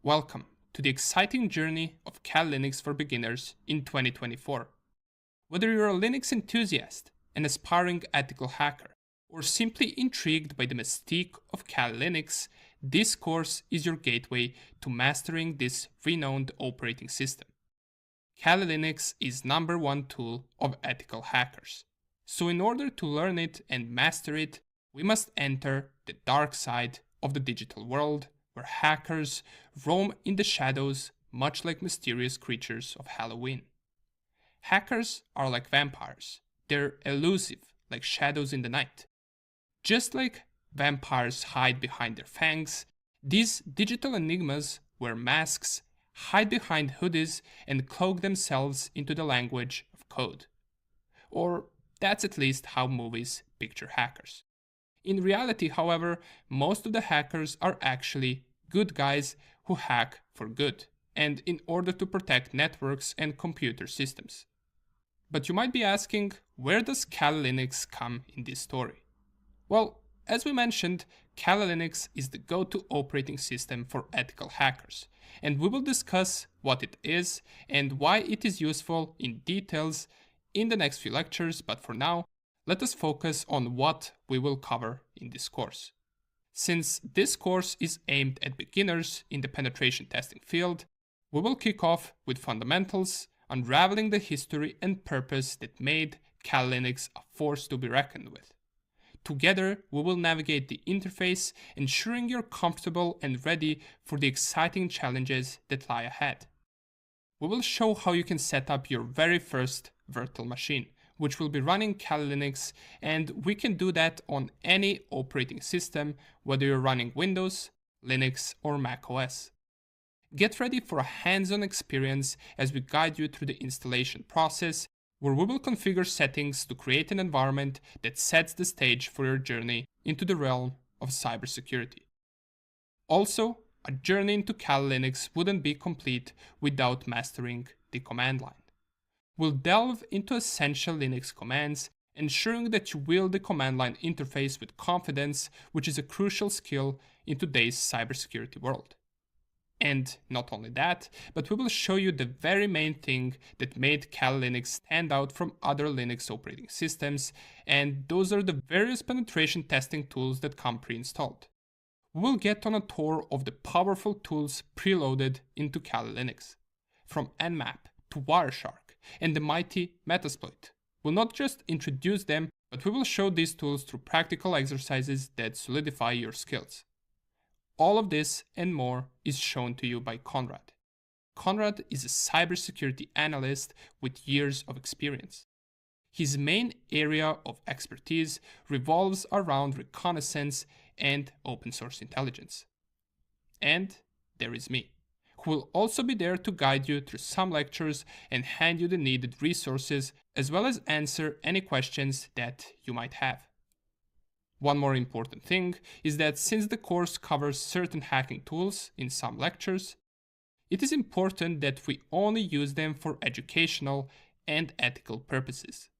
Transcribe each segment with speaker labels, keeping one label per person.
Speaker 1: Welcome to the exciting journey of Kali Linux for beginners in 2024. Whether you're a Linux enthusiast, an aspiring ethical hacker, or simply intrigued by the mystique of Kali Linux, this course is your gateway to mastering this renowned operating system. Kali Linux is #1 tool of ethical hackers. So in order to learn it and master it, we must enter the dark side of the digital world, where hackers roam in the shadows much like mysterious creatures of Halloween. Hackers are like vampires. They're elusive like shadows in the night. Just like vampires hide behind their fangs, these digital enigmas wear masks, hide behind hoodies, and cloak themselves into the language of code. Or that's at least how movies picture hackers. In reality, however, most of the hackers are actually good guys who hack for good, and in order to protect networks and computer systems. But you might be asking, where does Kali Linux come in this story? Well, as we mentioned, Kali Linux is the go-to operating system for ethical hackers, and we will discuss what it is and why it is useful in details in the next few lectures, but for now, let us focus on what we will cover in this course. Since this course is aimed at beginners in the penetration testing field, we will kick off with fundamentals, unraveling the history and purpose that made Kali Linux a force to be reckoned with. Together, we will navigate the interface, ensuring you're comfortable and ready for the exciting challenges that lie ahead. We will show how you can set up your very first virtual machine, which will be running Kali Linux, and we can do that on any operating system, whether you're running Windows, Linux, or Mac OS. Get ready for a hands-on experience as we guide you through the installation process, where we will configure settings to create an environment that sets the stage for your journey into the realm of cybersecurity. Also, a journey into Kali Linux wouldn't be complete without mastering the command line. We'll delve into essential Linux commands, ensuring that you wield the command line interface with confidence, which is a crucial skill in today's cybersecurity world. And not only that, but we will show you the very main thing that made Kali Linux stand out from other Linux operating systems, and those are the various penetration testing tools that come pre-installed. We will get on a tour of the powerful tools preloaded into Kali Linux, from Nmap to Wireshark and the mighty Metasploit. We'll not just introduce them, but we will show these tools through practical exercises that solidify your skills. All of this and more is shown to you by Conrad. Conrad is a cybersecurity analyst with years of experience. His main area of expertise revolves around reconnaissance and open source intelligence. And there is me, who will also be there to guide you through some lectures and hand you the needed resources, as well as answer any questions that you might have. One more important thing is that since the course covers certain hacking tools in some lectures, it is important that we only use them for educational and ethical purposes.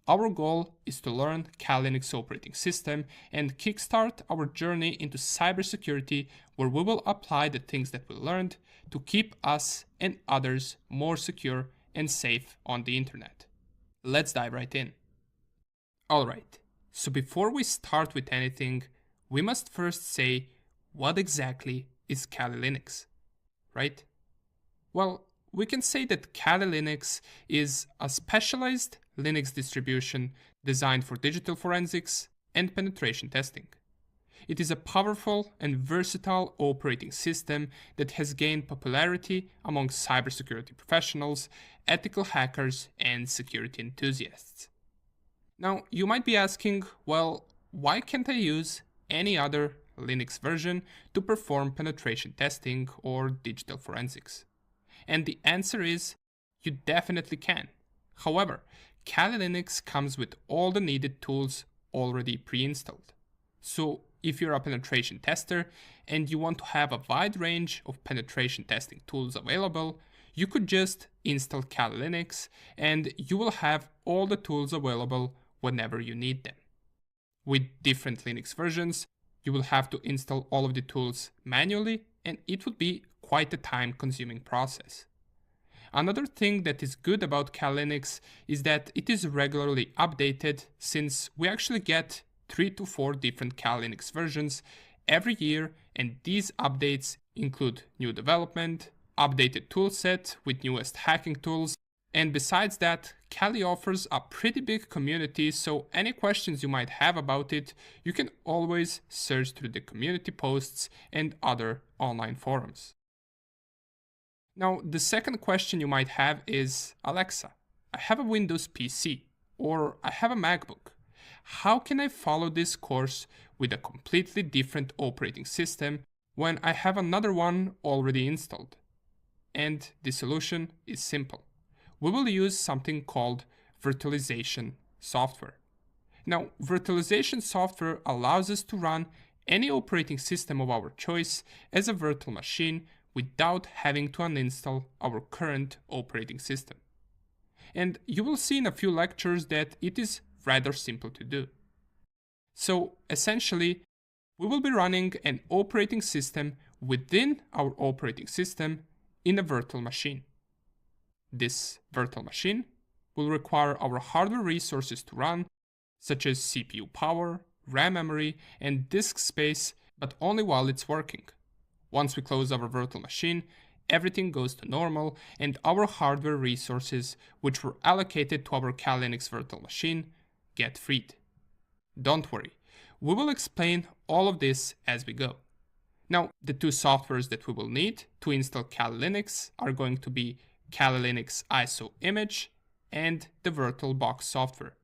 Speaker 1: Our goal is to learn Kali Linux operating system and kickstart our journey into cybersecurity, where we will apply the things that we learned to keep us and others more secure and safe on the internet. Let's dive right in. Alright, so before we start with anything, we must first say what exactly is Kali Linux, right? Well, we can say that Kali Linux is a specialized Linux distribution designed for digital forensics and penetration testing. It is a powerful and versatile operating system that has gained popularity among cybersecurity professionals, ethical hackers, and security enthusiasts. Now, you might be asking, well, why can't I use any other Linux version to perform penetration testing or digital forensics? And the answer is, you definitely can. However, Kali Linux comes with all the needed tools already pre-installed. So if you're a penetration tester and you want to have a wide range of penetration testing tools available, you could just install Kali Linux and you will have all the tools available whenever you need them. With different Linux versions, you will have to install all of the tools manually, and it would be quite a time-consuming process. Another thing that is good about Kali Linux is that it is regularly updated, since we actually get 3 to 4 different Kali Linux versions every year, and these updates include new development, updated toolset with newest hacking tools, and besides that, Kali offers a pretty big community, so any questions you might have about it, you can always search through the community posts and other online forums. Now, the second question you might have is, Alexa, I have a Windows PC, or I have a MacBook. How can I follow this course with a completely different operating system when I have another one already installed? And the solution is simple. We will use something called virtualization software. Now, virtualization software allows us to run any operating system of our choice as a virtual machine without having to uninstall our current operating system. And you will see in a few lectures that it is rather simple to do. So essentially, we will be running an operating system within our operating system in a virtual machine. This virtual machine will require our hardware resources to run, such as CPU power, RAM memory, and disk space, but only while it's working. Once we close our virtual machine, everything goes to normal, and our hardware resources, which were allocated to our Kali Linux virtual machine, get freed. Don't worry, we will explain all of this as we go. Now, the two softwares that we will need to install Kali Linux are going to be Kali Linux ISO image and the VirtualBox software.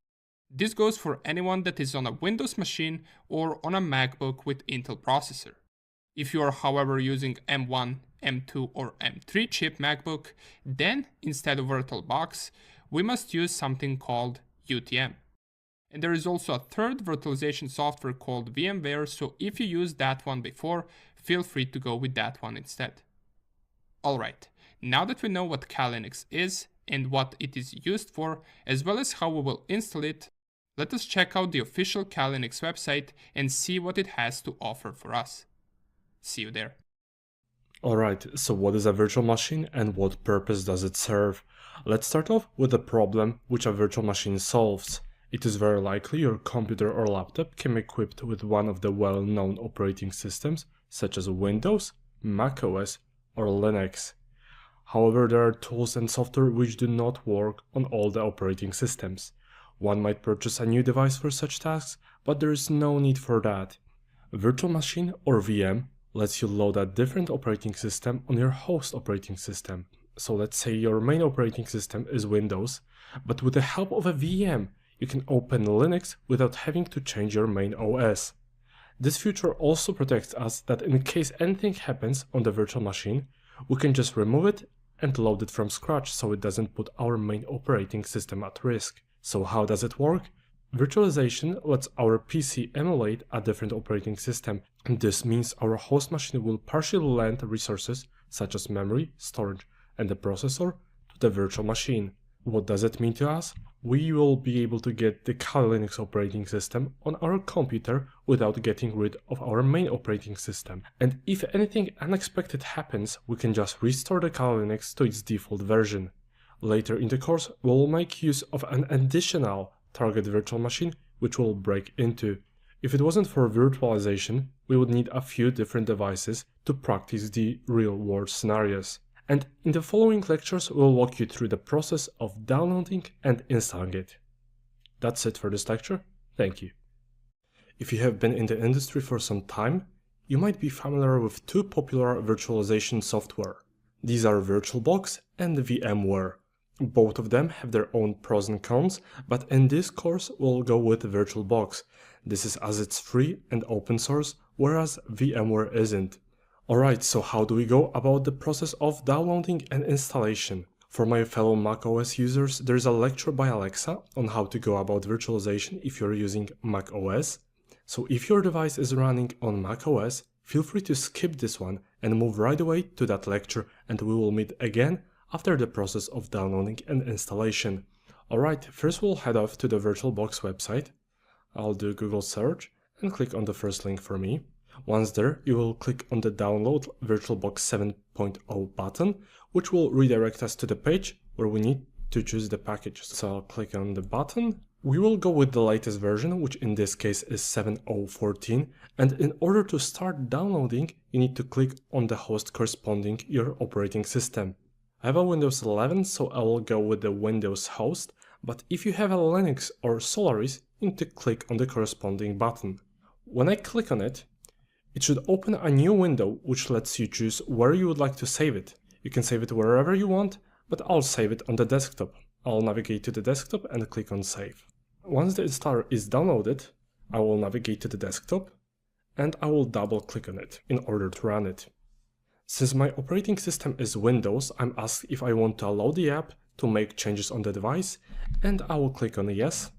Speaker 1: This goes for anyone that is on a Windows machine or on a MacBook with Intel processor. If you are, however, using M1, M2 or M3 chip MacBook, then instead of VirtualBox, we must use something called UTM. And there is also a third virtualization software called VMware, so if you used that one before, feel free to go with that one instead. Alright, now that we know what Kali Linux is and what it is used for, as well as how we will install it, let us check out the official Kali Linux website and see what it has to offer for us. See you there.
Speaker 2: Alright, so what is a virtual machine and what purpose does it serve? Let's start off with the problem which a virtual machine solves. It is very likely your computer or laptop can be equipped with one of the well-known operating systems such as Windows, macOS, or Linux. However, there are tools and software which do not work on all the operating systems. One might purchase a new device for such tasks, but there is no need for that. Virtual machine or VM lets you load a different operating system on your host operating system. So let's say your main operating system is Windows, but with the help of a VM, you can open Linux without having to change your main OS. This feature also protects us that in case anything happens on the virtual machine, we can just remove it and load it from scratch so it doesn't put our main operating system at risk. So how does it work? Virtualization lets our PC emulate a different operating system, and this means our host machine will partially lend resources such as memory, storage, and the processor to the virtual machine. What does it mean to us? We will be able to get the Kali Linux operating system on our computer without getting rid of our main operating system. And if anything unexpected happens, we can just restore the Kali Linux to its default version. Later in the course, we'll make use of an additional target virtual machine which we'll break into. If it wasn't for virtualization, we would need a few different devices to practice the real-world scenarios. And in the following lectures, we'll walk you through the process of downloading and installing it. That's it for this lecture. Thank you. If you have been in the industry for some time, you might be familiar with two popular virtualization software. These are VirtualBox and VMware. Both of them have their own pros and cons, but in this course we'll go with VirtualBox. This is as it's free and open source, whereas VMware isn't. Alright, so how do we go about the process of downloading and installation? For my fellow macOS users, there's a lecture by Alexa on how to go about virtualization if you're using macOS. So if your device is running on macOS, feel free to skip this one and move right away to that lecture, and we will meet again after the process of downloading and installation. Alright, first we'll head off to the VirtualBox website. I'll do Google search and click on the first link for me. Once there, you will click on the Download VirtualBox 7.0 button, which will redirect us to the page where we need to choose the package. So I'll click on the button. We will go with the latest version, which in this case is 7.0.14, and in order to start downloading, you need to click on the host corresponding your operating system. I have a Windows 11, so I will go with the Windows host, but if you have a Linux or Solaris, you need to click on the corresponding button. When I click on it, it should open a new window which lets you choose where you would like to save it. You can save it wherever you want, but I'll save it on the desktop. I'll navigate to the desktop and click on Save. Once the installer is downloaded, I will navigate to the desktop and I will double click on it in order to run it. Since my operating system is Windows, I'm asked if I want to allow the app to make changes on the device, and I will click on Yes.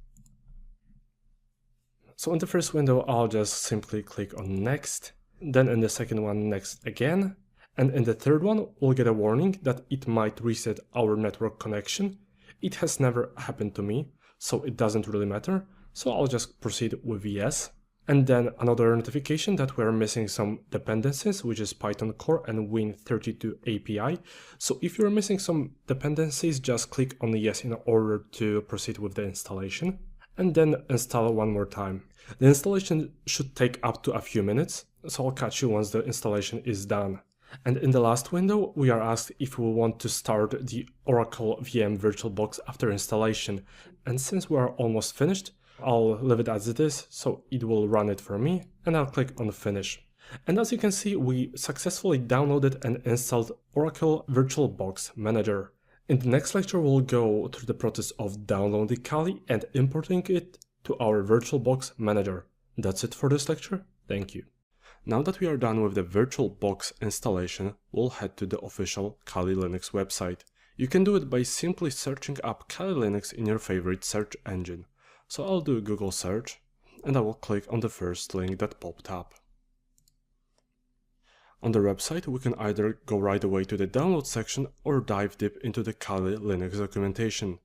Speaker 2: So in the first window, I'll just simply click on Next, then in the second one, Next again, and in the third one, we'll get a warning that it might reset our network connection. It has never happened to me, so it doesn't really matter, so I'll just proceed with Yes. And then another notification that we're missing some dependencies, which is Python Core and Win32 API. So if you're missing some dependencies, just click on Yes in order to proceed with the installation. And then install one more time. The installation should take up to a few minutes, so I'll catch you once the installation is done. And in the last window, we are asked if we want to start the Oracle VM VirtualBox after installation. And since we are almost finished, I'll leave it as it is, so it will run it for me, and I'll click on Finish. And as you can see, we successfully downloaded and installed Oracle VirtualBox Manager. In the next lecture, we'll go through the process of downloading Kali and importing it to our VirtualBox Manager. That's it for this lecture. Thank you. Now that we are done with the VirtualBox installation, we'll head to the official Kali Linux website. You can do it by simply searching up Kali Linux in your favorite search engine. So I'll do a Google search and I will click on the first link that popped up. On the website, we can either go right away to the download section or dive deep into the Kali Linux documentation.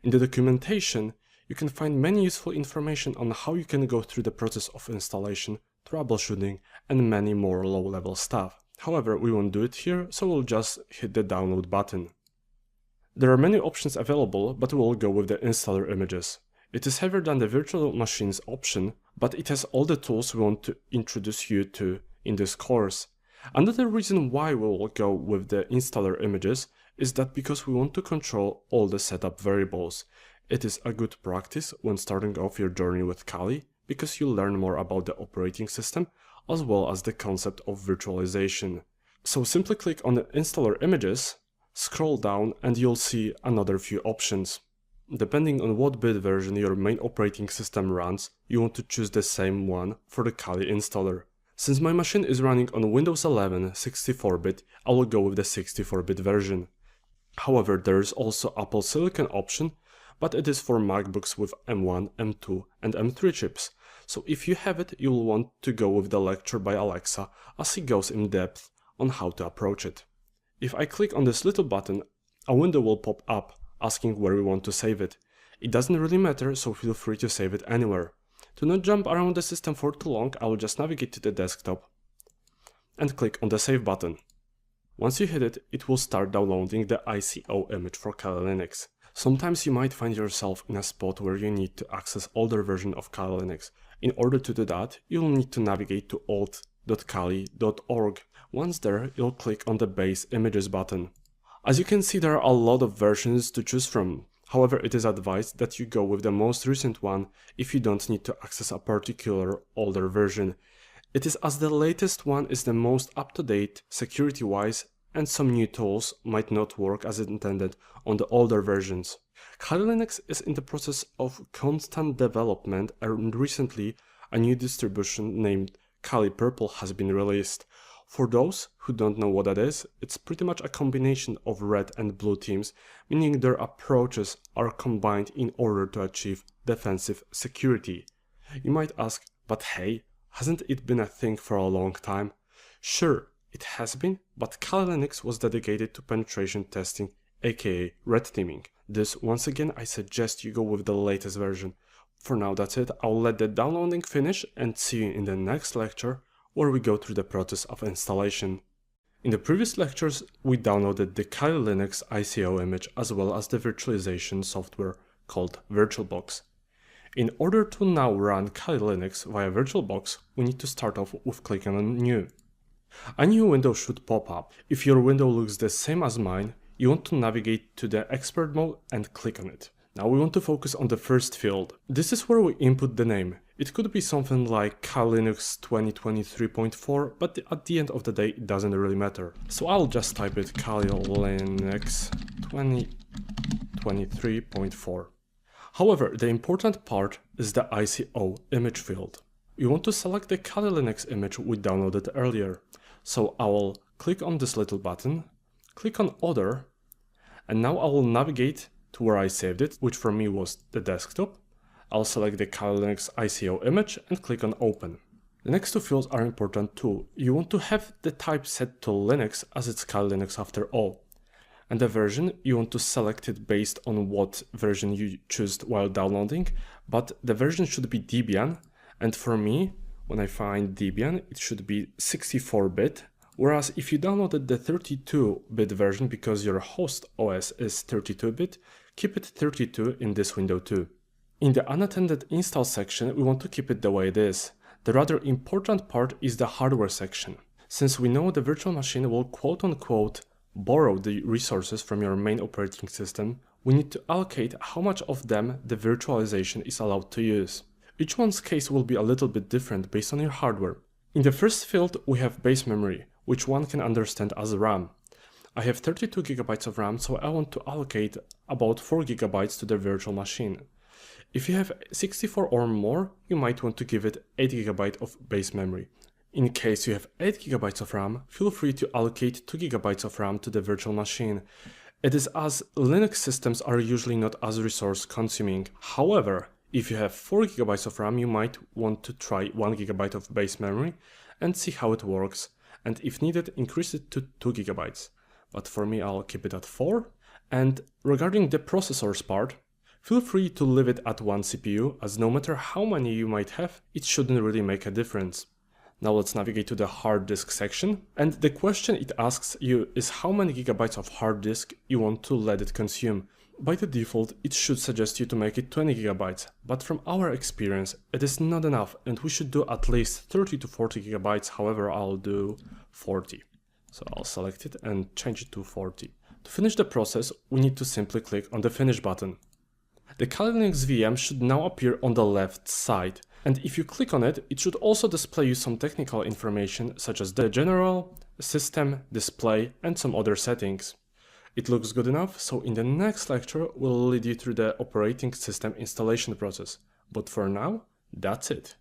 Speaker 2: In the documentation, you can find many useful information on how you can go through the process of installation, troubleshooting, and many more low-level stuff. However, we won't do it here, so we'll just hit the download button. There are many options available, but we'll go with the installer images. It is heavier than the virtual machines option, but it has all the tools we want to introduce you to in this course. Another reason why we will go with the installer images is that because we want to control all the setup variables. It is a good practice when starting off your journey with Kali, because you learn more about the operating system as well as the concept of virtualization. So simply click on the installer images, scroll down, and you'll see another few options. Depending on what bit version your main operating system runs, you want to choose the same one for the Kali installer. Since my machine is running on Windows 11 64-bit, I will go with the 64-bit version. However, there is also Apple Silicon option, but it is for MacBooks with M1, M2 and M3 chips. So if you have it, you will want to go with the lecture by Alexa, as he goes in depth on how to approach it. If I click on this little button, a window will pop up asking where we want to save it. It doesn't really matter, so feel free to save it anywhere. To not jump around the system for too long, I will just navigate to the desktop and click on the Save button. Once you hit it, it will start downloading the ICO image for Kali Linux. Sometimes you might find yourself in a spot where you need to access older version of Kali Linux. In order to do that, you'll need to navigate to alt.kali.org. Once there, you'll click on the Base Images button. As you can see, there are a lot of versions to choose from. However, it is advised that you go with the most recent one if you don't need to access a particular older version. It is as the latest one is the most up-to-date security-wise, and some new tools might not work as intended on the older versions. Kali Linux is in the process of constant development, and recently a new distribution named Kali Purple has been released. For those who don't know what that is, it's pretty much a combination of red and blue teams, meaning their approaches are combined in order to achieve defensive security. You might ask, but hey, hasn't it been a thing for a long time? Sure, it has been, but Kali Linux was dedicated to penetration testing, aka red teaming. This, once again, I suggest you go with the latest version. For now, that's it. I'll let the downloading finish and see you in the next lecture, where we go through the process of installation. In the previous lectures, we downloaded the Kali Linux ICO image as well as the virtualization software called VirtualBox. In order to now run Kali Linux via VirtualBox, we need to start off with clicking on New. A new window should pop up. If your window looks the same as mine, you want to navigate to the expert mode and click on it. Now we want to focus on the first field. This is where we input the name. It could be something like Kali Linux 2023.4, but at the end of the day it doesn't really matter. So I'll just type it Kali Linux 2023.4. However, the important part is the ICO image field. You want to select the Kali Linux image we downloaded earlier. So I will click on this little button, click on Other, and now I will navigate to where I saved it, which for me was the desktop. I'll select the Kali Linux ICO image and click on Open. The next two fields are important too. You want to have the type set to Linux, as it's Kali Linux after all. And the version, you want to select it based on what version you choose while downloading, but the version should be Debian, and for me, when I find Debian, it should be 64-bit, whereas if you downloaded the 32-bit version because your host OS is 32-bit, keep it 32 in this window too. In the unattended install section, we want to keep it the way it is. The rather important part is the hardware section. Since we know the virtual machine will quote-unquote borrow the resources from your main operating system, we need to allocate how much of them the virtualization is allowed to use. Each one's case will be a little bit different based on your hardware. In the first field, we have base memory, which one can understand as RAM. I have 32 GB of RAM, so I want to allocate about 4 GB to the virtual machine. If you have 64 or more, you might want to give it 8 GB of base memory. In case you have 8 GB of RAM, feel free to allocate 2 GB of RAM to the virtual machine. It is as Linux systems are usually not as resource consuming. However, if you have 4 GB of RAM, you might want to try 1 GB of base memory and see how it works, and if needed, increase it to 2 GB. But for me, I'll keep it at 4. And regarding the processors part, feel free to leave it at 1 CPU, as no matter how many you might have, it shouldn't really make a difference. Now let's navigate to the hard disk section, and the question it asks you is how many gigabytes of hard disk you want to let it consume. By the default, it should suggest you to make it 20 gigabytes, but from our experience, it is not enough and we should do at least 30 to 40 gigabytes, however I'll do 40. So I'll select it and change it to 40. To finish the process, we need to simply click on the Finish button. The Kali Linux VM should now appear on the left side, and if you click on it, it should also display you some technical information such as the general, system, display, and some other settings. It looks good enough, so in the next lecture we'll lead you through the operating system installation process. But for now, that's it.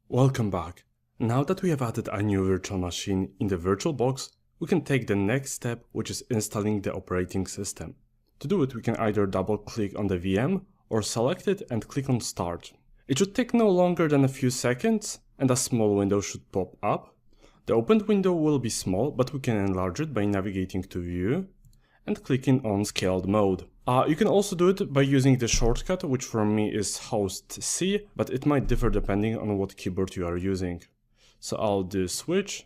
Speaker 2: Welcome back. Now that we have added a new virtual machine in the VirtualBox, we can take the next step, which is installing the operating system. To do it, we can either double click on the VM or select it and click on Start. It should take no longer than a few seconds and a small window should pop up. The opened window will be small, but we can enlarge it by navigating to View and clicking on Scaled Mode. You can also do it by using the shortcut, which for me is Host C, but it might differ depending on what keyboard you are using. So I'll do Switch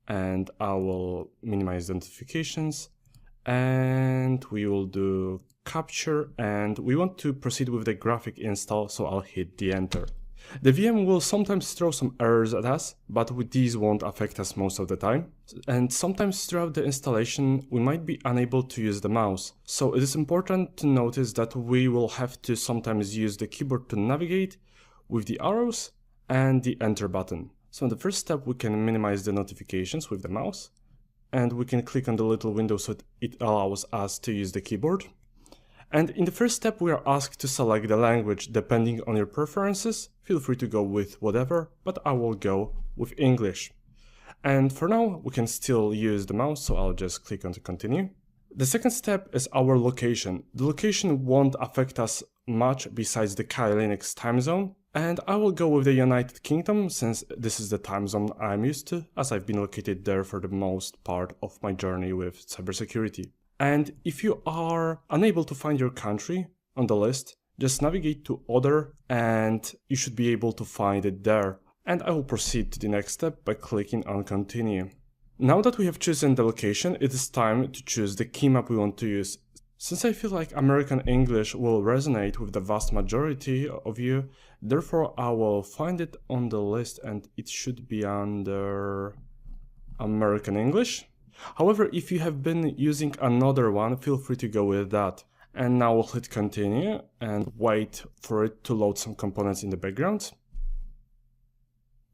Speaker 2: and I will minimize the notifications and we will do Capture, and we want to proceed with the graphic install, so I'll hit the Enter. The VM will sometimes throw some errors at us, but these won't affect us most of the time. And sometimes throughout the installation, we might be unable to use the mouse. So it is important to notice that we will have to sometimes use the keyboard to navigate with the arrows and the Enter button. So in the first step, we can minimize the notifications with the mouse, and we can click on the little window so it allows us to use the keyboard. And in the first step, we are asked to select the language. Depending on your preferences, feel free to go with whatever, but I will go with English. And for now, we can still use the mouse, so I'll just click on to continue. The second step is our location. The location won't affect us much besides the Kali Linux time zone, and I will go with the United Kingdom since this is the time zone I'm used to, as I've been located there for the most part of my journey with cybersecurity. And if you are unable to find your country on the list, just navigate to Other and you should be able to find it there. and I will proceed to the next step by clicking on continue. Now that we have chosen the location, it is time to choose the key map we want to use. Since I feel like American English will resonate with the vast majority of you, therefore I will find it on the list and it should be under American English. However, if you have been using another one, feel free to go with that. And now we'll hit continue and wait for it to load some components in the background.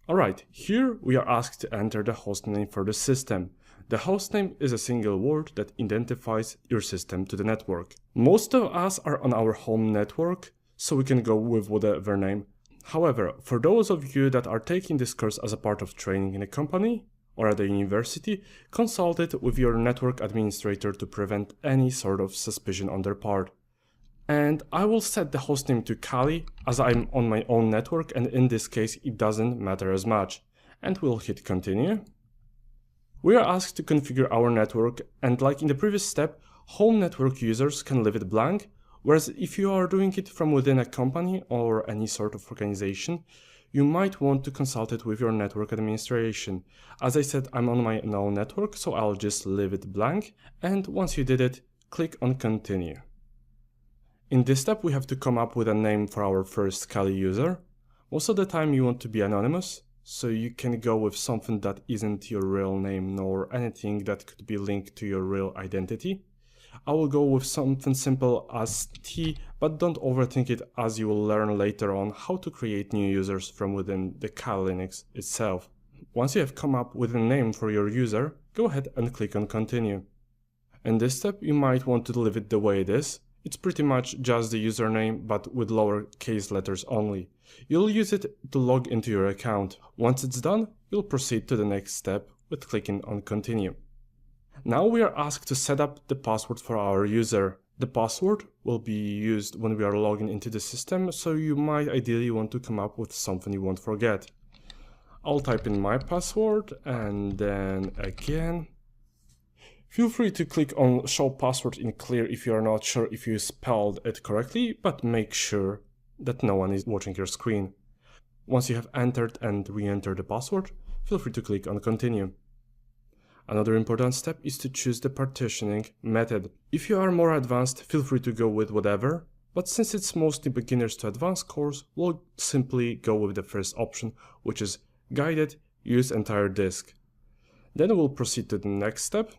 Speaker 2: Alright, here we are asked to enter the hostname for the system. The hostname is a single word that identifies your system to the network. Most of us are on our home network, so we can go with whatever name. However, for those of you that are taking this course as a part of training in a company or at a university, consult it with your network administrator to prevent any sort of suspicion on their part. And I will set the hostname to Kali as I'm on my own network, and in this case it doesn't matter as much. And we'll hit continue. We are asked to configure our network, and like in the previous step, home network users can leave it blank, whereas if you are doing it from within a company or any sort of organization, you might want to consult it with your network administration. As I said, I'm on my own network, so I'll just leave it blank, and once you did it, click on continue. In this step, we have to come up with a name for our first Kali user. Most of the time you want to be anonymous, so you can go with something that isn't your real name nor anything that could be linked to your real identity. I will go with something simple as T, but don't overthink it, as you will learn later on how to create new users from within the Kali Linux itself. Once you have come up with a name for your user, go ahead and click on continue. In this step, you might want to leave it the way it is. It's pretty much just the username, but with lowercase letters only. You'll use it to log into your account. Once it's done, you'll proceed to the next step with clicking on continue. Now we are asked to set up the password for our user. The password will be used when we are logging into the system, so you might ideally want to come up with something you won't forget. I'll type in my password and then again. Feel free to click on show password in clear if you are not sure if you spelled it correctly, but make sure that no one is watching your screen. Once you have entered and re-entered the password, feel free to click on continue. Another important step is to choose the partitioning method. If you are more advanced, feel free to go with whatever, but since it's mostly beginners to advanced course, we'll simply go with the first option, which is guided, use entire disk. Then we'll proceed to the next step.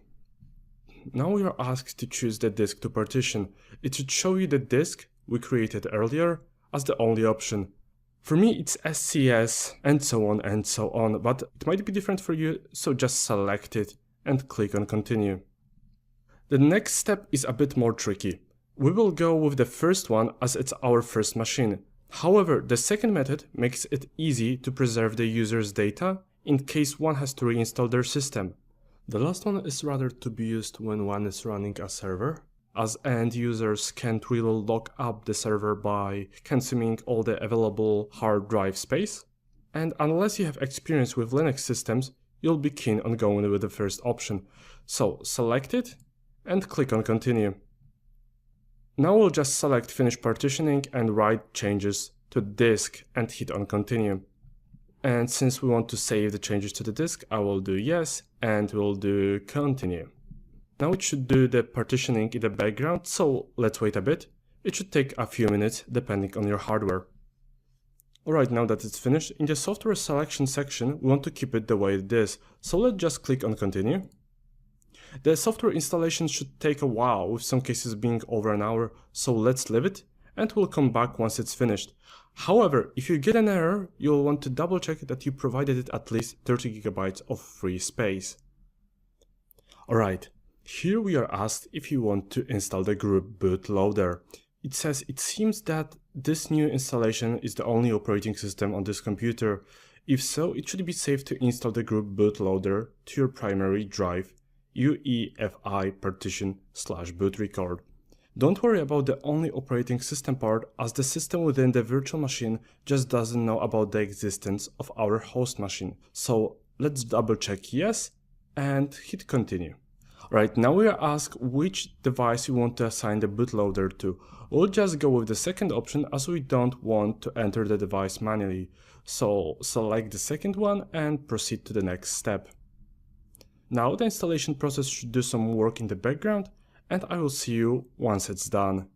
Speaker 2: Now we are asked to choose the disk to partition. It should show you the disk we created earlier as the only option. For me it's SCS and so on, but it might be different for you, so just select it and click on continue. The next step is a bit more tricky. We will go with the first one as it's our first machine. However, the second method makes it easy to preserve the user's data in case one has to reinstall their system. The last one is rather to be used when one is running a server, as end users can't really lock up the server by consuming all the available hard drive space. And unless you have experience with Linux systems, you'll be keen on going with the first option. So select it and click on continue. Now we'll just select finish partitioning and write changes to disk and hit on continue. And since we want to save the changes to the disk, I will do yes and we'll do continue. Now it should do the partitioning in the background, so let's wait a bit. It should take a few minutes depending on your hardware. Alright, now that it's finished, in the software selection section we want to keep it the way it is, so let's just click on continue. The software installation should take a while, with some cases being over an hour, so let's leave it and we'll come back once it's finished. However, if you get an error, you'll want to double check that you provided it at least 30 GB of free space. Alright, here we are asked if you want to install the group bootloader. It says it seems that this new installation is the only operating system on this computer. If so, it should be safe to install the group bootloader to your primary drive UEFI partition/boot record. Don't worry about the only operating system part, as the system within the virtual machine just doesn't know about the existence of our host machine. So let's double check yes and hit continue. Right, now we are asked which device you want to assign the bootloader to. We'll just go with the second option as we don't want to enter the device manually. So select the second one and proceed to the next step. Now the installation process should do some work in the background, and I will see you once it's done.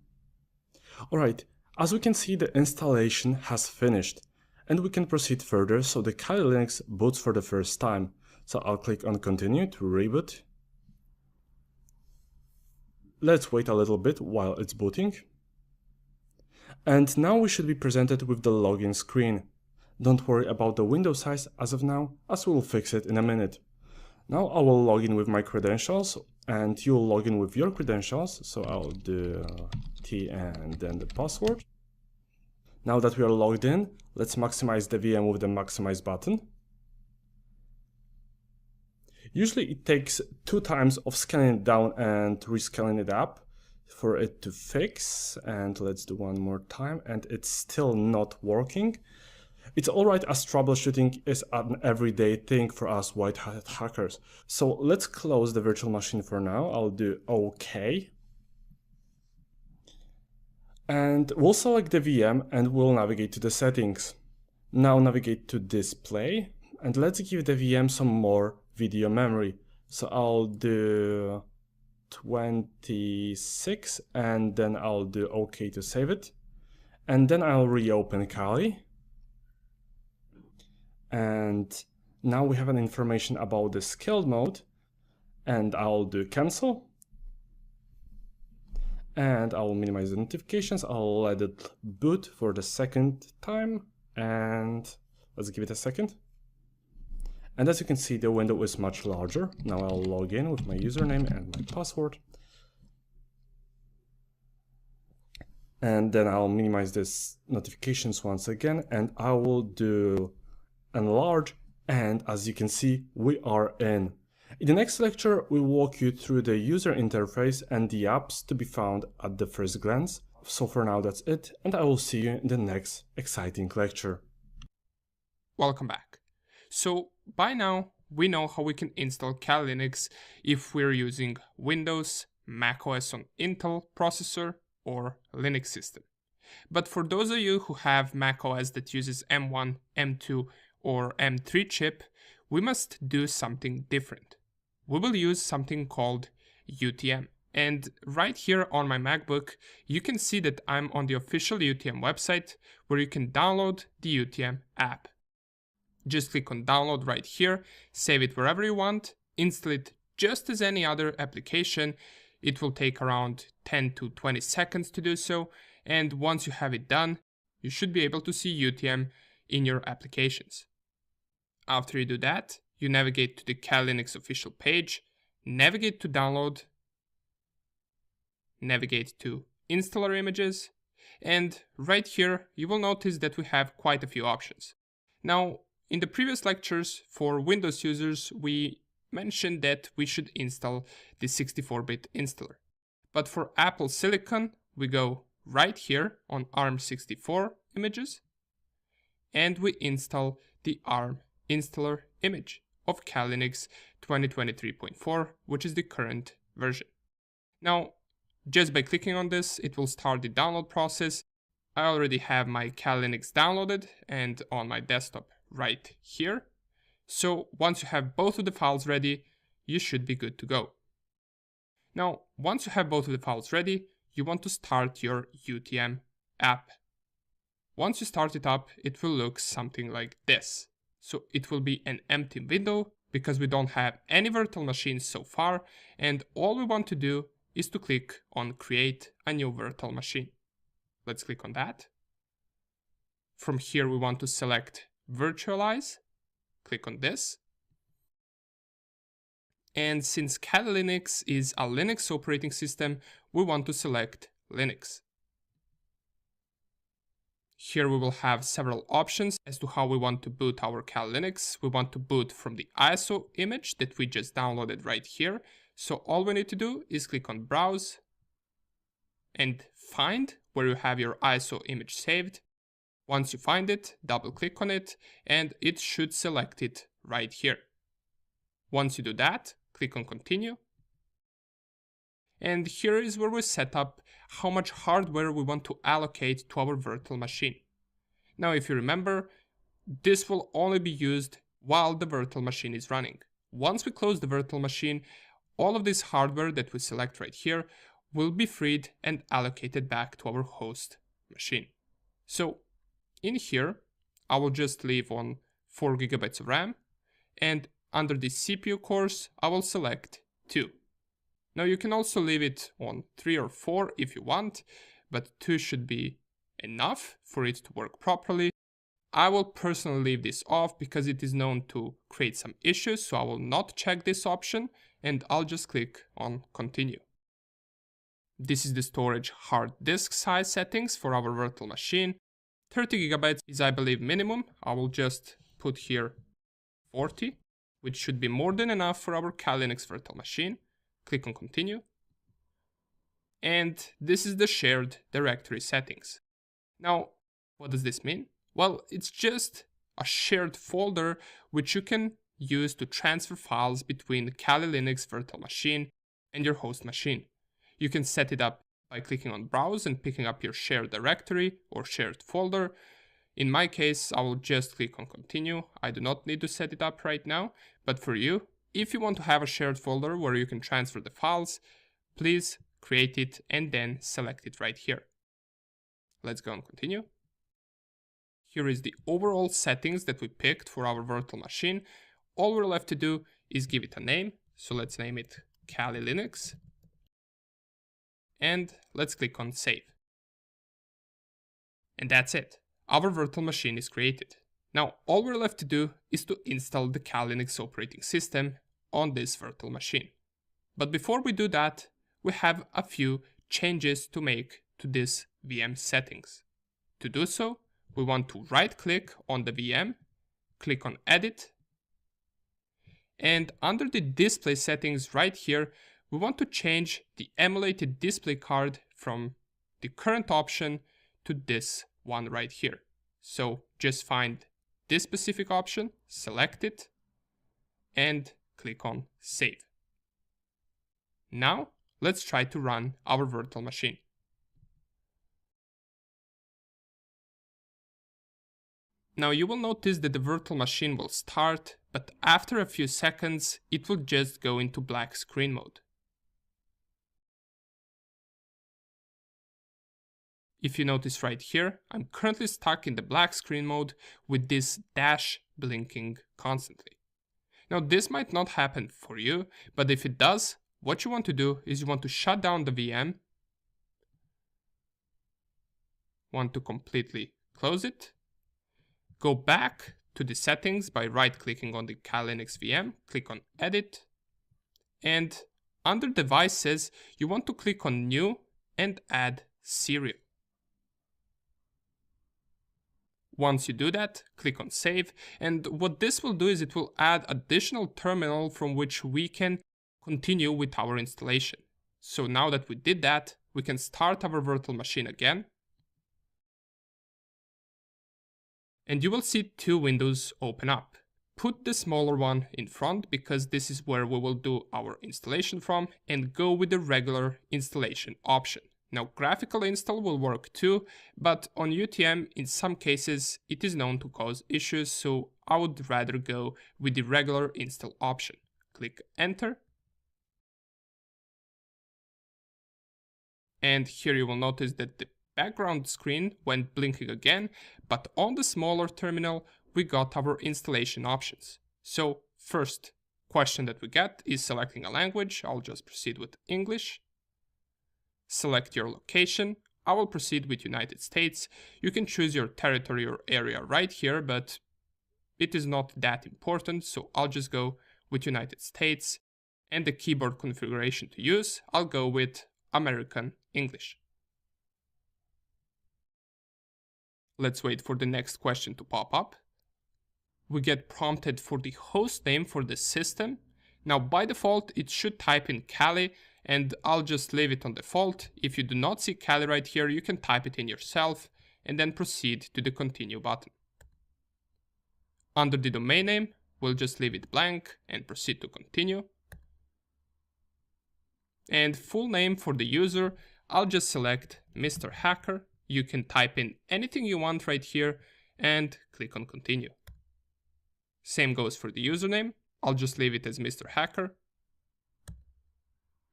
Speaker 2: Alright, as we can see, the installation has finished and we can proceed further so the Kali Linux boots for the first time. So I'll click on continue to reboot. Let's wait a little bit while it's booting. And now we should be presented with the login screen. Don't worry about the window size as of now, as we'll fix it in a minute. Now I will log in with my credentials and you'll log in with your credentials. So I'll do T and then the password. Now that we are logged in, let's maximize the VM with the maximize button. Usually it takes 2 times of scanning it down and rescaling it up for it to fix. And let's do one more time and it's still not working. It's alright as troubleshooting is an everyday thing for us white hat hackers. So let's close the virtual machine for now. I'll do OK. And we'll select the VM and we'll navigate to the settings. Now navigate to display and let's give the VM some more video memory. So I'll do 26 and then I'll do OK to save it. And then I'll reopen Kali. And now we have an information about the scaled mode and I'll do cancel. And I'll minimize the notifications. I'll let it boot for the second time and let's give it a second. And as you can see, the window is much larger. Now I'll log in with my username and my password. And then I'll minimize this notifications once again and I will do enlarge, and as you can see, we are in. In the next lecture, we'll walk you through the user interface and the apps to be found at the first glance. So for now, that's it, and I will see you in the next exciting lecture.
Speaker 1: Welcome back. So by now, we know how we can install Kali Linux if we're using Windows, macOS on Intel processor, or Linux system. But for those of you who have macOS that uses M1, M2, or M3 chip, we must do something different. We will use something called UTM. And right here on my MacBook, you can see that I'm on the official UTM website where you can download the UTM app. Just click on download right here, save it wherever you want, install it just as any other application. It will take around 10 to 20 seconds to do so. And once you have it done, you should be able to see UTM in your applications. After you do that, you navigate to the Kali Linux official page, navigate to download, navigate to installer images, and right here you will notice that we have quite a few options. Now, in the previous lectures for Windows users, we mentioned that we should install the 64-bit installer. But for Apple Silicon, we go right here on ARM64 images, and we install the ARM installer image of Kali Linux 2023.4, which is the current version. Now, just by clicking on this, it will start the download process. I already have my Kali Linux downloaded and on my desktop right here. So once you have both of the files ready, you should be good to go. Now, once you have both of the files ready, you want to start your UTM app. Once you start it up, it will look something like this. So it will be an empty window because we don't have any virtual machines so far, and all we want to do is to click on create a new virtual machine. Let's click on that. From here we want to select virtualize, click on this. And since Kali Linux is a Linux operating system, we want to select Linux. Here we will have several options as to how we want to boot our Kali Linux. We want to boot from the ISO image that we just downloaded right here. So all we need to do is click on browse and find where you have your ISO image saved. Once you find it, double click on it and it should select it right here. Once you do that, click on continue. And here is where we set up how much hardware we want to allocate to our virtual machine. Now, if you remember, this will only be used while the virtual machine is running. Once we close the virtual machine, all of this hardware that we select right here will be freed and allocated back to our host machine. So in here, I will just leave on 4 GB of RAM, and under the CPU cores, I will select 2. Now you can also leave it on 3 or 4 if you want, but 2 should be enough for it to work properly. I will personally leave this off because it is known to create some issues, so I will not check this option and I'll just click on continue. This is the storage hard disk size settings for our virtual machine. 30 GB is, I believe, minimum. I will just put here 40, which should be more than enough for our Kali Linux virtual machine. Click on continue. And this is the shared directory settings. Now, what does this mean? Well, it's just a shared folder which you can use to transfer files between the Kali Linux virtual machine and your host machine. You can set it up by clicking on browse and picking up your shared directory or shared folder. In my case, I will just click on continue. I do not need to set it up right now, but for you, if you want to have a shared folder where you can transfer the files, please create it and then select it right here. Let's go and continue. Here is the overall settings that we picked for our virtual machine. All we're left to do is give it a name. So let's name it Kali Linux. And let's click on save. And that's it. Our virtual machine is created. Now all we're left to do is to install the Kali Linux operating system on this virtual machine. But before we do that, we have a few changes to make to this VM settings. To do so, we want to right click on the VM, click on edit, and under the display settings right here, we want to change the emulated display card from the current option to this one right here. So just find this specific option, select it, and click on save. Now let's try to run our virtual machine. Now you will notice that the virtual machine will start, but after a few seconds it will just go into black screen mode. If you notice right here, I'm currently stuck in the black screen mode with this dash blinking constantly. Now this might not happen for you, but if it does, what you want to do is you want to shut down the VM, want to completely close it, go back to the settings by right-clicking on the Kali Linux VM, click on Edit, and under Devices, you want to click on New and add Serial. Once you do that, click on Save, and what this will do is it will add additional terminal from which we can continue with our installation. So now that we did that, we can start our virtual machine again. And you will see two windows open up. Put the smaller one in front because this is where we will do our installation from, and go with the regular installation option. Now graphical install will work too, but on UTM in some cases it is known to cause issues, so I would rather go with the regular install option. Click enter. And here you will notice that the background screen went blinking again, but on the smaller terminal we got our installation options. So first question that we get is selecting a language. I'll just proceed with English. Select your location. I will proceed with United States. You can choose your territory or area right here, but it is not that important, so I'll just go with United States. And the keyboard configuration to use, I'll go with American English. Let's wait for the next question to pop up. We get prompted for the host name for the system. Now by default it should type in Kali, and I'll just leave it on default. If you do not see Kali right here, you can type it in yourself and then proceed to the continue button. Under the domain name, we'll just leave it blank and proceed to continue. And full name for the user, I'll just select Mr. Hacker. You can type in anything you want right here and click on continue. Same goes for the username. I'll just leave it as Mr. Hacker.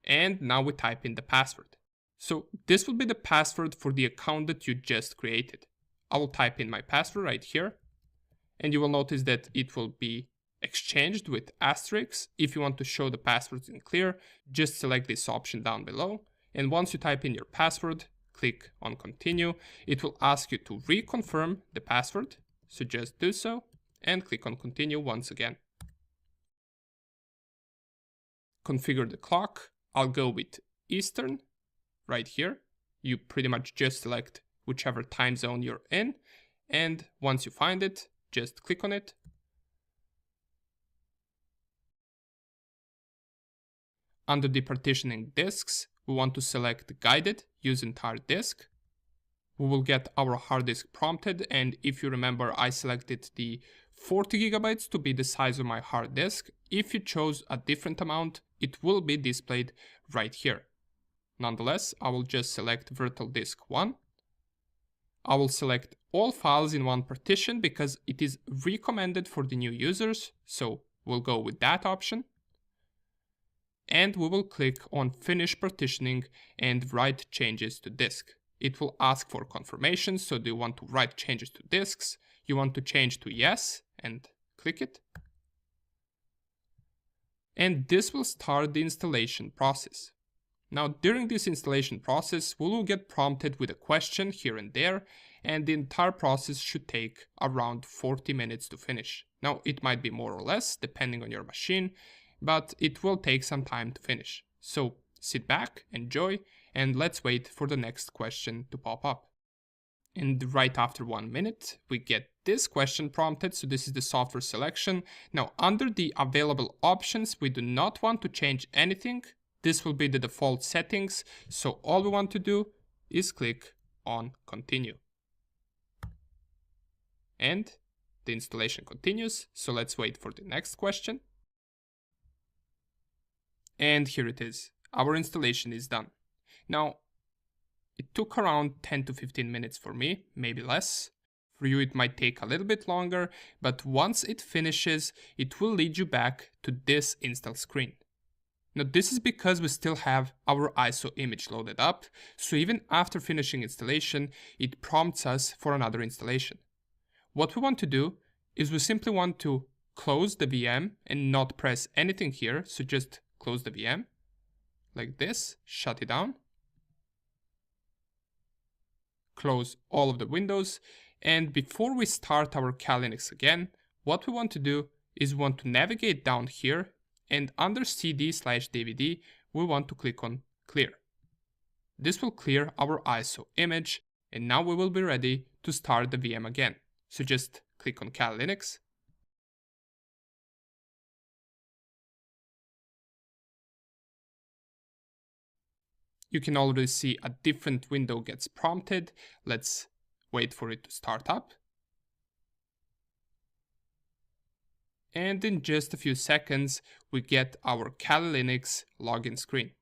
Speaker 1: And now we type in the password. So this will be the password for the account that you just created. I will type in my password right here. And you will notice that it will be exchanged with asterisks. If you want to show the passwords in clear, just select this option down below. And once you type in your password, click on continue. It will ask you to reconfirm the password. So just do so and click on continue once again. Configure the clock. I'll go with Eastern right here. You pretty much just select whichever time zone you're in. And once you find it, just click on it. Under the partitioning disks, we want to select guided, use entire disk. We will get our hard disk prompted, and if you remember, I selected the 40 gigabytes to be the size of my hard disk. If you chose a different amount, it will be displayed right here. Nonetheless, I will just select virtual disk 1. I will select all files in one partition because it is recommended for the new users, so we'll go with that option. And we will click on finish partitioning and write changes to disk. It will ask for confirmation, so do you want to write changes to disks? You want to change to yes and click it. And this will start the installation process. Now, during this installation process, we will get prompted with a question here and there, and the entire process should take around 40 minutes to finish. Now, it might be more or less, depending on your machine, but it will take some time to finish. So sit back, enjoy, and let's wait for the next question to pop up. And right after 1 minute, we get this question prompted. So this is the software selection. Now, under the available options, we do not want to change anything. This will be the default settings. So all we want to do is click on continue. And the installation continues. So let's wait for the next question. And here it is. Our installation is done. Now, it took around 10 to 15 minutes for me, maybe less. For you, it might take a little bit longer, but once it finishes, it will lead you back to this install screen. Now, this is because we still have our ISO image loaded up, so even after finishing installation, it prompts us for another installation. What we want to do is we simply want to close the VM and not press anything here, so just close the VM like this, shut it down, close all of the windows, and before we start our Kali Linux again, what we want to do is we want to navigate down here, and under CD/DVD we want to click on clear. This will clear our ISO image, and now we will be ready to start the VM again. So just click on Kali Linux. You can already see a different window gets prompted. Let's wait for it to start up. And in just a few seconds, we get our Kali Linux login screen.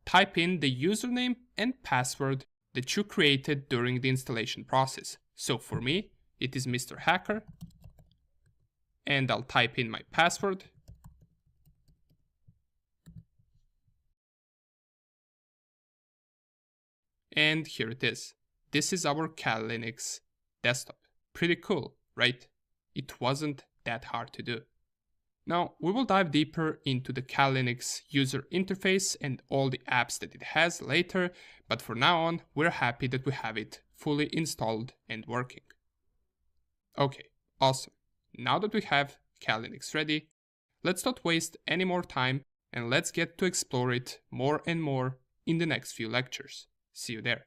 Speaker 1: Type in the username and password that you created during the installation process. So for me, it is Mr. Hacker. And I'll type in my password. And here it is. This is our Kali Linux desktop. Pretty cool, right? It wasn't that hard to do. Now, we will dive deeper into the Kali Linux user interface and all the apps that it has later, but for now on, we're happy that we have it fully installed and working. Okay, awesome. Now that we have Kali Linux ready, let's not waste any more time and let's get to explore it more and more in the next few lectures. See you there.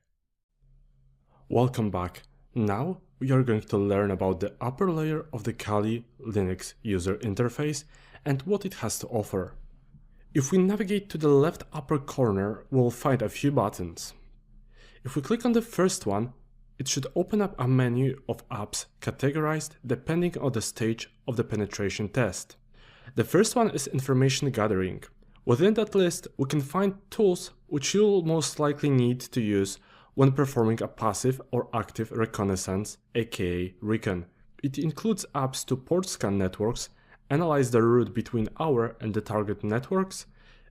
Speaker 2: Welcome back. Now we are going to learn about the upper layer of the Kali Linux user interface and what it has to offer. If we navigate to the left upper corner, we'll find a few buttons. If we click on the first one, it should open up a menu of apps categorized depending on the stage of the penetration test. The first one is information gathering. Within that list, we can find tools which you'll most likely need to use when performing a passive or active reconnaissance, aka recon. It includes apps to port scan networks, analyze the route between our and the target networks,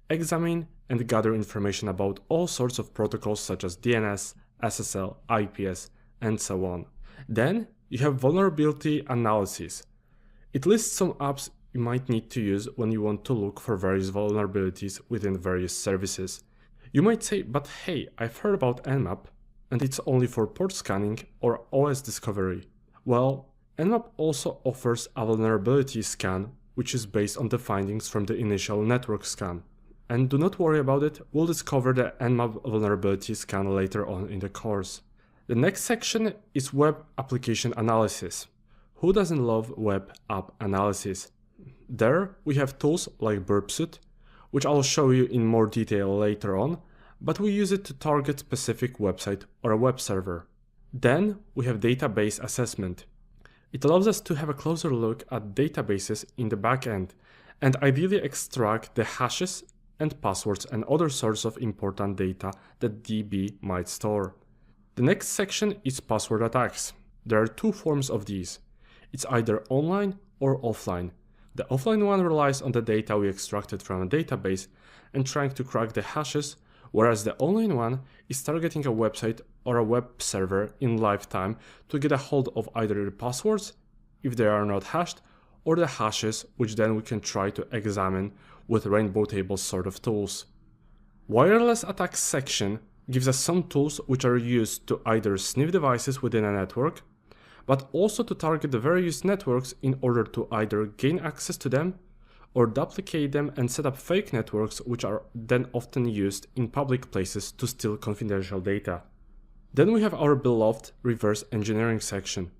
Speaker 2: examine and gather information about all sorts of protocols such as DNS, SSL, IPS, and so on. Then you have vulnerability analysis. It lists some apps you might need to use when you want to look for various vulnerabilities within various services. You might say, but hey, I've heard about Nmap, and it's only for port scanning or OS discovery. Well, Nmap also offers a vulnerability scan, which is based on the findings from the initial network scan. And do not worry about it, we'll discover the Nmap vulnerability scan later on in the course. The next section is web application analysis. Who doesn't love web app analysis? There we have tools like burpsuit, which I'll show you in more detail later on, but we use it to target specific website or a web server. Then we have database assessment. It allows us to have a closer look at databases in the backend and ideally extract the hashes and passwords and other sorts of important data that DB might store. The next section is password attacks. There are two forms of these. It's either online or offline. The offline one relies on the data we extracted from a database and trying to crack the hashes, whereas the online one is targeting a website or a web server in lifetime to get a hold of either the passwords, if they are not hashed, or the hashes, which then we can try to examine with rainbow table sort of tools. Wireless attacks section gives us some tools which are used to either sniff devices within a network, but also to target the various networks in order to either gain access to them or duplicate them and set up fake networks which are then often used in public places to steal confidential data. Then we have our beloved reverse engineering section.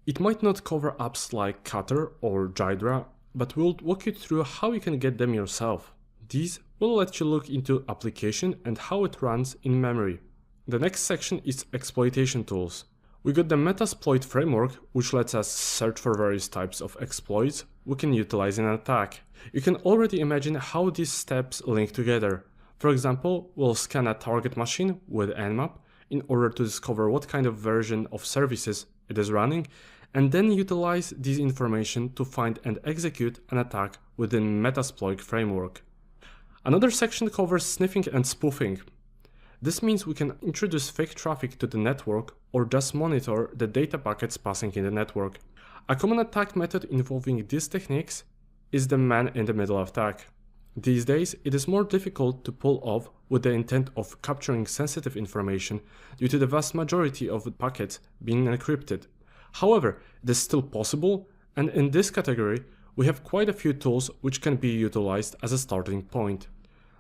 Speaker 2: It might not cover apps like Cutter or Jydra, but we'll walk you through how you can get them yourself. These will let you look into application and how it runs in memory. The next section is exploitation tools. We got the Metasploit framework, which lets us search for various types of exploits we can utilize in an attack. You can already imagine how these steps link together. For example, we'll scan a target machine with Nmap in order to discover what kind of version of services it is running, and then utilize this information to find and execute an attack within Metasploit framework. Another section covers sniffing and spoofing. This means we can introduce fake traffic to the network or just monitor the data packets passing in the network. A common attack method involving these techniques is the man-in-the-middle attack. These days, it is more difficult to pull off with the intent of capturing sensitive information due to the vast majority of the packets being encrypted. However, it is still possible, and in this category, we have quite a few tools which can be utilized as a starting point.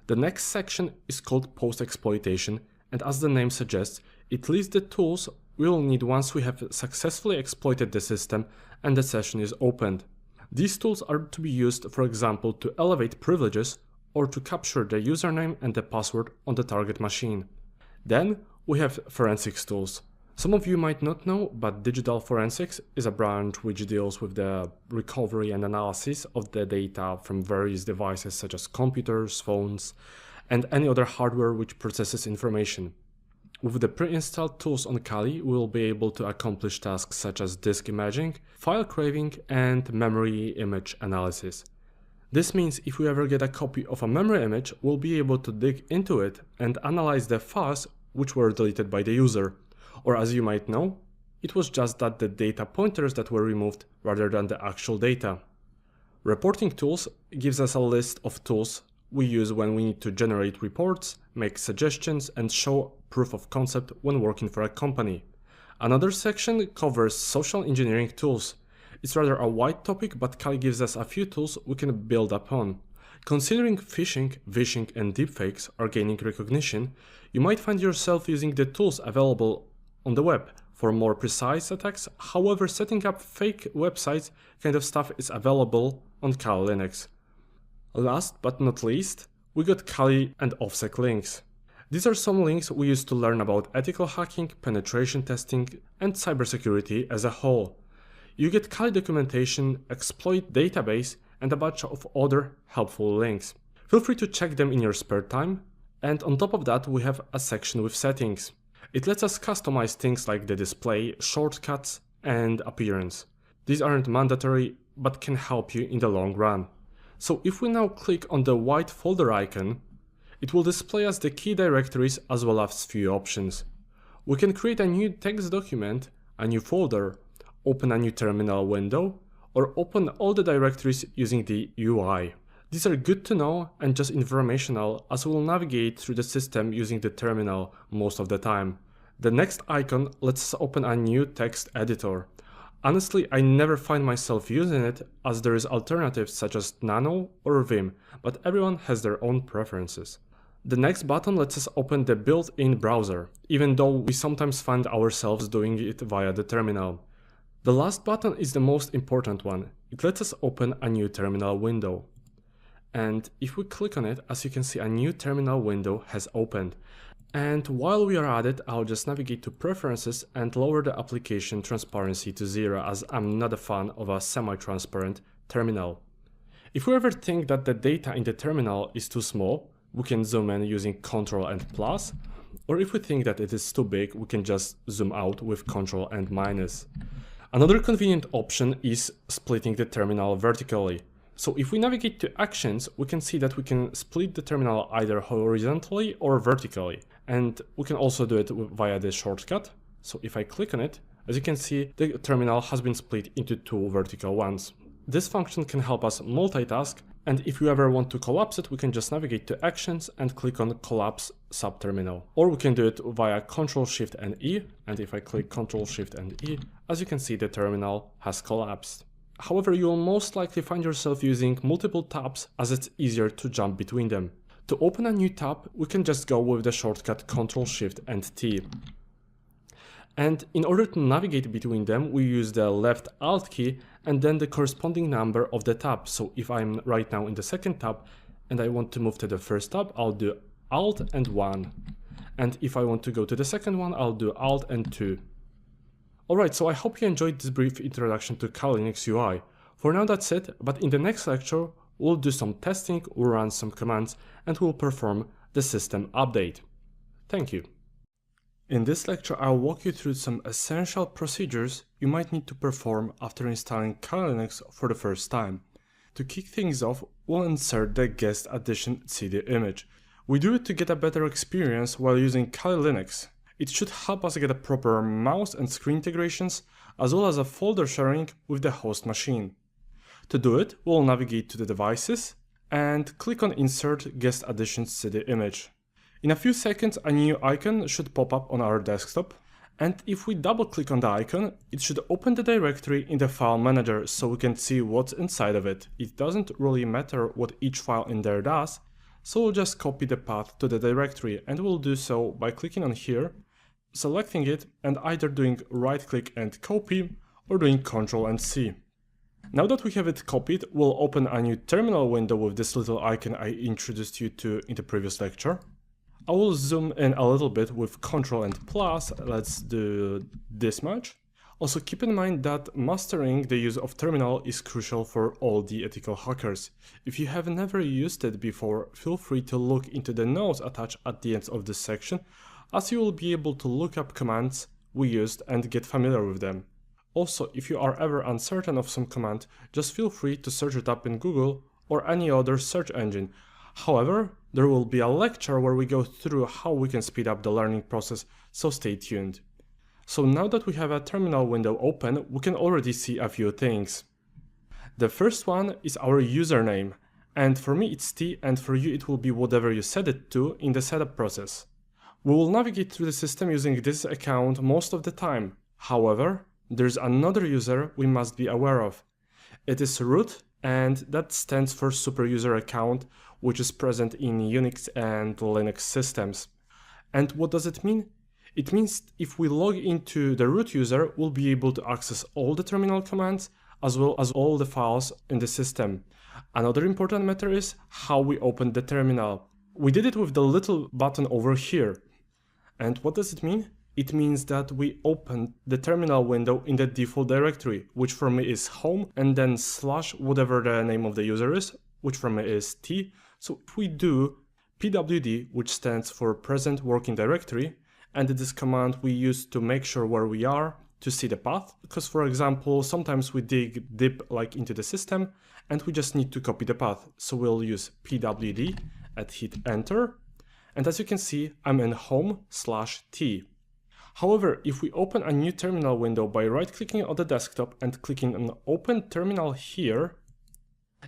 Speaker 2: The next section is called post-exploitation, and as the name suggests, it lists the tools we will need once we have successfully exploited the system and the session is opened. These tools are to be used, for example, to elevate privileges or to capture the username and the password on the target machine. Then we have forensics tools. Some of you might not know, but digital forensics is a branch which deals with the recovery and analysis of the data from various devices such as computers, phones, and any other hardware which processes information. With the pre-installed tools on Kali, we will be able to accomplish tasks such as disk imaging, file craving, and memory image analysis. This means if we ever get a copy of a memory image, we'll be able to dig into it and analyze the files which were deleted by the user. Or as you might know, it was just that the data pointers that were removed rather than the actual data. Reporting tools gives us a list of tools we use when we need to generate reports, make suggestions, and show proof of concept when working for a company. Another section covers social engineering tools. It's rather a wide topic, but Kali gives us a few tools we can build upon. Considering phishing, vishing, and deepfakes are gaining recognition, you might find yourself using the tools available on the web for more precise attacks. However, setting up fake websites kind of stuff is available on Kali Linux. Last but not least, we got Kali and OffSec links. These are some links we use to learn about ethical hacking, penetration testing, and cybersecurity as a whole. You get Kali documentation, exploit database, and a bunch of other helpful links. Feel free to check them in your spare time. And on top of that, we have a section with settings. It lets us customize things like the display, shortcuts, and appearance. These aren't mandatory, but can help you in the long run. So if we now click on the white folder icon, it will display us the key directories as well as few options. We can create a new text document, a new folder, open a new terminal window, or open all the directories using the UI. These are good to know and just informational, as we'll navigate through the system using the terminal most of the time. The next icon lets us open a new text editor. Honestly, I never find myself using it, as there is alternatives such as Nano or Vim, but everyone has their own preferences. The next button lets us open the built-in browser, even though we sometimes find ourselves doing it via the terminal. The last button is the most important one. It lets us open a new terminal window. And if we click on it, as you can see, a new terminal window has opened. And while we are at it, I'll just navigate to Preferences and lower the application transparency to 0, as I'm not a fan of a semi-transparent terminal. If we ever think that the data in the terminal is too small, we can zoom in using Ctrl and plus, or if we think that it is too big, we can just zoom out with Ctrl and minus. Another convenient option is splitting the terminal vertically. So if we navigate to Actions, we can see that we can split the terminal either horizontally or vertically. And we can also do it via the shortcut. So if I click on it, as you can see, the terminal has been split into two vertical ones. This function can help us multitask, and if you ever want to collapse it, we can just navigate to Actions and click on Collapse Subterminal. Or we can do it via Ctrl Shift and E, and if I click Ctrl Shift and E, as you can see, the terminal has collapsed. However, you will most likely find yourself using multiple tabs, as it's easier to jump between them. To open a new tab, we can just go with the shortcut Ctrl Shift and T. And in order to navigate between them, we use the left Alt key and then the corresponding number of the tab. So if I'm right now in the second tab and I want to move to the first tab, I'll do Alt and 1. And if I want to go to the second one, I'll do Alt and 2. Alright, so I hope you enjoyed this brief introduction to Kali Linux UI. For now that's it, but in the next lecture, we'll do some testing, we'll run some commands, and we'll perform the system update. Thank you. In this lecture, I'll walk you through some essential procedures you might need to perform after installing Kali Linux for the first time. To kick things off, we'll insert the guest addition CD image. We do it to get a better experience while using Kali Linux. It should help us get a proper mouse and screen integrations, as well as a folder sharing with the host machine. To do it, we'll navigate to the devices and click on Insert Guest Addition CD image. In a few seconds, a new icon should pop up on our desktop, and if we double click on the icon, it should open the directory in the file manager so we can see what's inside of it. It doesn't really matter what each file in there does, so we'll just copy the path to the directory, and we'll do so by clicking on here, selecting it, and either doing right click and copy or doing Ctrl and C. Now that we have it copied, we'll open a new terminal window with this little icon I introduced you to in the previous lecture. I will zoom in a little bit with Ctrl and plus, let's do this much. Also keep in mind that mastering the use of terminal is crucial for all the ethical hackers. If you have never used it before, feel free to look into the notes attached at the end of this section, as you will be able to look up commands we used and get familiar with them. Also, if you are ever uncertain of some command, just feel free to search it up in Google or any other search engine. However, there will be a lecture where we go through how we can speed up the learning process, so stay tuned. So now that we have a terminal window open, we can already see a few things. The first one is our username, and for me it's T, and for you it will be whatever you set it to in the setup process. We will navigate through the system using this account most of the time. However, there's another user we must be aware of. It is root, and that stands for super user account, which is present in Unix and Linux systems. And what does it mean? It means if we log into the root user, we'll be able to access all the terminal commands as well as all the files in the system. Another important matter is how we open the terminal. We did it with the little button over here. And what does it mean? It means that we open the terminal window in the default directory, which for me is home, and then slash whatever the name of the user is, which for me is T. So if we do pwd, which stands for present working directory, and this command we use to make sure where we are to see the path, because for example, sometimes we dig deep like into the system and we just need to copy the path. So we'll use pwd and hit enter. And as you can see, I'm in home/t. However, if we open a new terminal window by right-clicking on the desktop and clicking on Open Terminal here,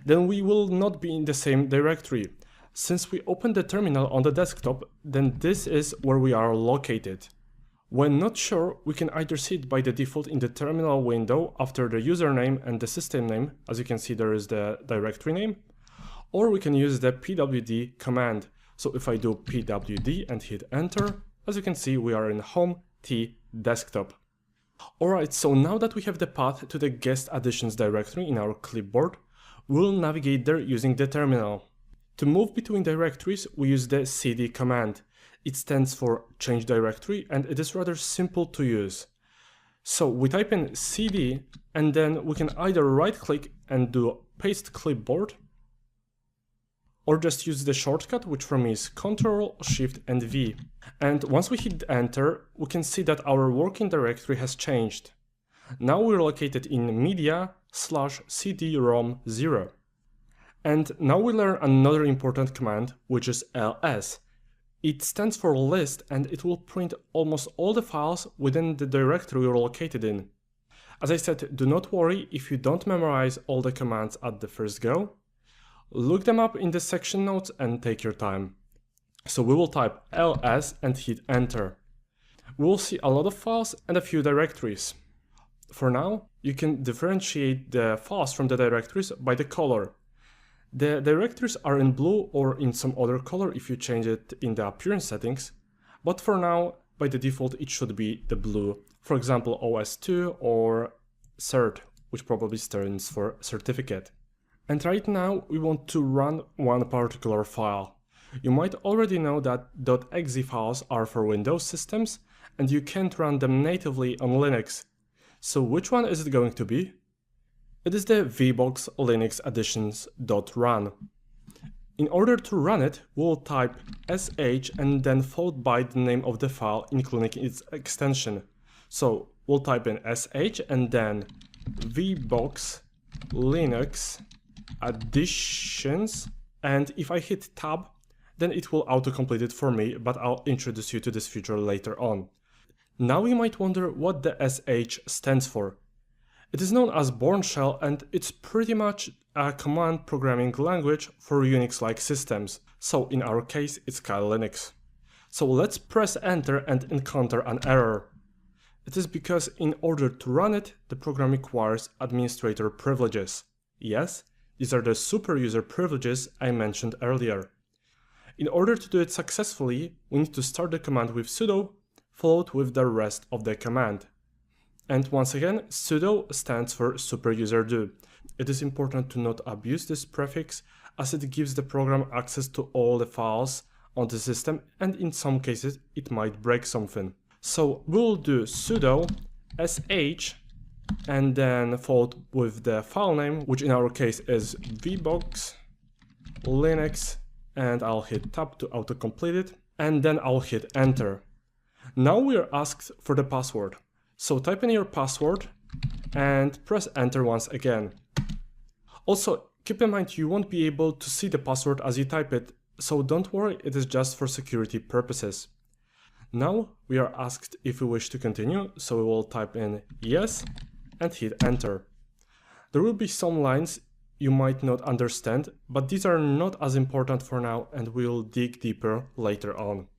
Speaker 2: then we will not be in the same directory. Since we open the terminal on the desktop, then this is where we are located. When not sure, we can either see it by the default in the terminal window after the username and the system name, as you can see there is the directory name, or we can use the pwd command. So if I do pwd and hit enter, as you can see we are in home t desktop. Alright, so now that we have the path to the guest additions directory in our clipboard, we'll navigate there using the terminal. To move between directories, we use the cd command. It stands for change directory and it is rather simple to use. So we type in cd and then we can either right click and do paste clipboard, or just use the shortcut, which for me is Ctrl, Shift and V. And once we hit enter, we can see that our working directory has changed. Now we're located in media/cd-rom 0. And now we learn another important command, which is ls. It stands for list and it will print almost all the files within the directory you're located in. As I said, do not worry if you don't memorize all the commands at the first go. Look them up in the section notes and take your time. So we will type ls and hit enter. We will see a lot of files and a few directories. For now, you can differentiate the files from the directories by the color. The directories are in blue or in some other color if you change it in the appearance settings, but for now, by the default, it should be the blue. For example, OS2 or cert, which probably stands for certificate. And right now, we want to run one particular file. You might already know that .exe files are for Windows systems, and you can't run them natively on Linux. So which one is it going to be? It is the vbox linux additions.run. In order to run it, we'll type sh and then followed by the name of the file, including its extension. So we'll type in sh and then vbox linux additions, and if I hit tab, then it will autocomplete it for me, but I'll introduce you to this feature later on. Now you might wonder what the sh stands for. It is known as Bourne Shell and it's pretty much a command programming language for Unix-like systems, so in our case it's Kali Linux. So let's press enter and encounter an error. It is because in order to run it, the program requires administrator privileges. Yes, these are the super user privileges I mentioned earlier. In order to do it successfully, we need to start the command with sudo, followed with the rest of the command. And once again, sudo stands for superuserdo. It is important to not abuse this prefix, as it gives the program access to all the files on the system, and in some cases it might break something. So we'll do sudo sh and then followed with the file name, which in our case is vbox linux, and I'll hit tab to autocomplete it, and then I'll hit enter. Now we are asked for the password. So type in your password and press enter once again. Also, keep in mind you won't be able to see the password as you type it, so don't worry, it is just for security purposes. Now we are asked if we wish to continue, so we will type in yes and hit enter. There will be some lines you might not understand, but these are not as important for now and we'll dig deeper later on.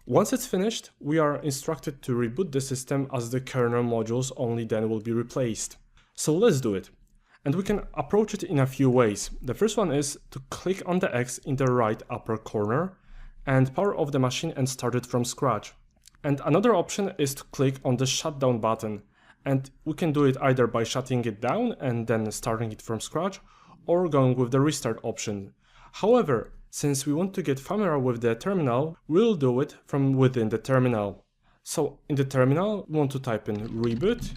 Speaker 2: Once it's finished, we are instructed to reboot the system as the kernel modules only then will be replaced. So let's do it. And we can approach it in a few ways. The first one is to click on the X in the right upper corner and power off the machine and start it from scratch. And another option is to click on the shutdown button. And we can do it either by shutting it down and then starting it from scratch, or going with the restart option. However, since we want to get familiar with the terminal, we'll do it from within the terminal. So in the terminal, we want to type in reboot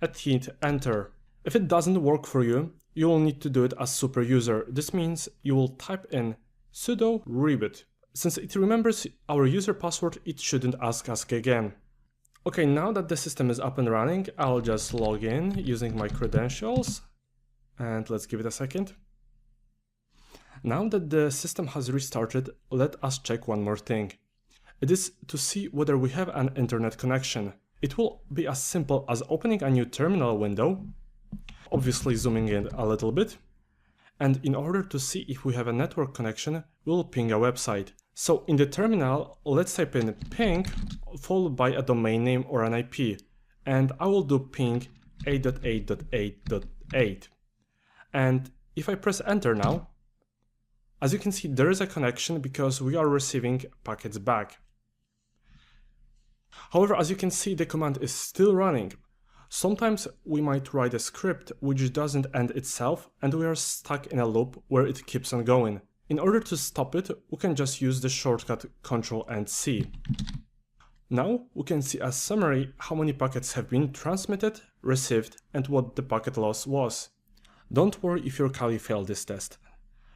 Speaker 2: and hit enter. If it doesn't work for you, you will need to do it as super user. This means you will type in sudo reboot. Since it remembers our user password, it shouldn't ask us again. Okay, now that the system is up and running, I'll just log in using my credentials, and let's give it a second. Now that the system has restarted, let us check one more thing. It is to see whether we have an internet connection. It will be as simple as opening a new terminal window, obviously zooming in a little bit, and in order to see if we have a network connection, we'll ping a website. So in the terminal, let's type in ping followed by a domain name or an IP, and I will do ping 8.8.8.8. And if I press enter now, as you can see, there is a connection because we are receiving packets back. However, as you can see, the command is still running. Sometimes we might write a script which doesn't end itself and we are stuck in a loop where it keeps on going. In order to stop it, we can just use the shortcut Ctrl and C. Now we can see a summary how many packets have been transmitted, received, and what the packet loss was. Don't worry if your Kali failed this test.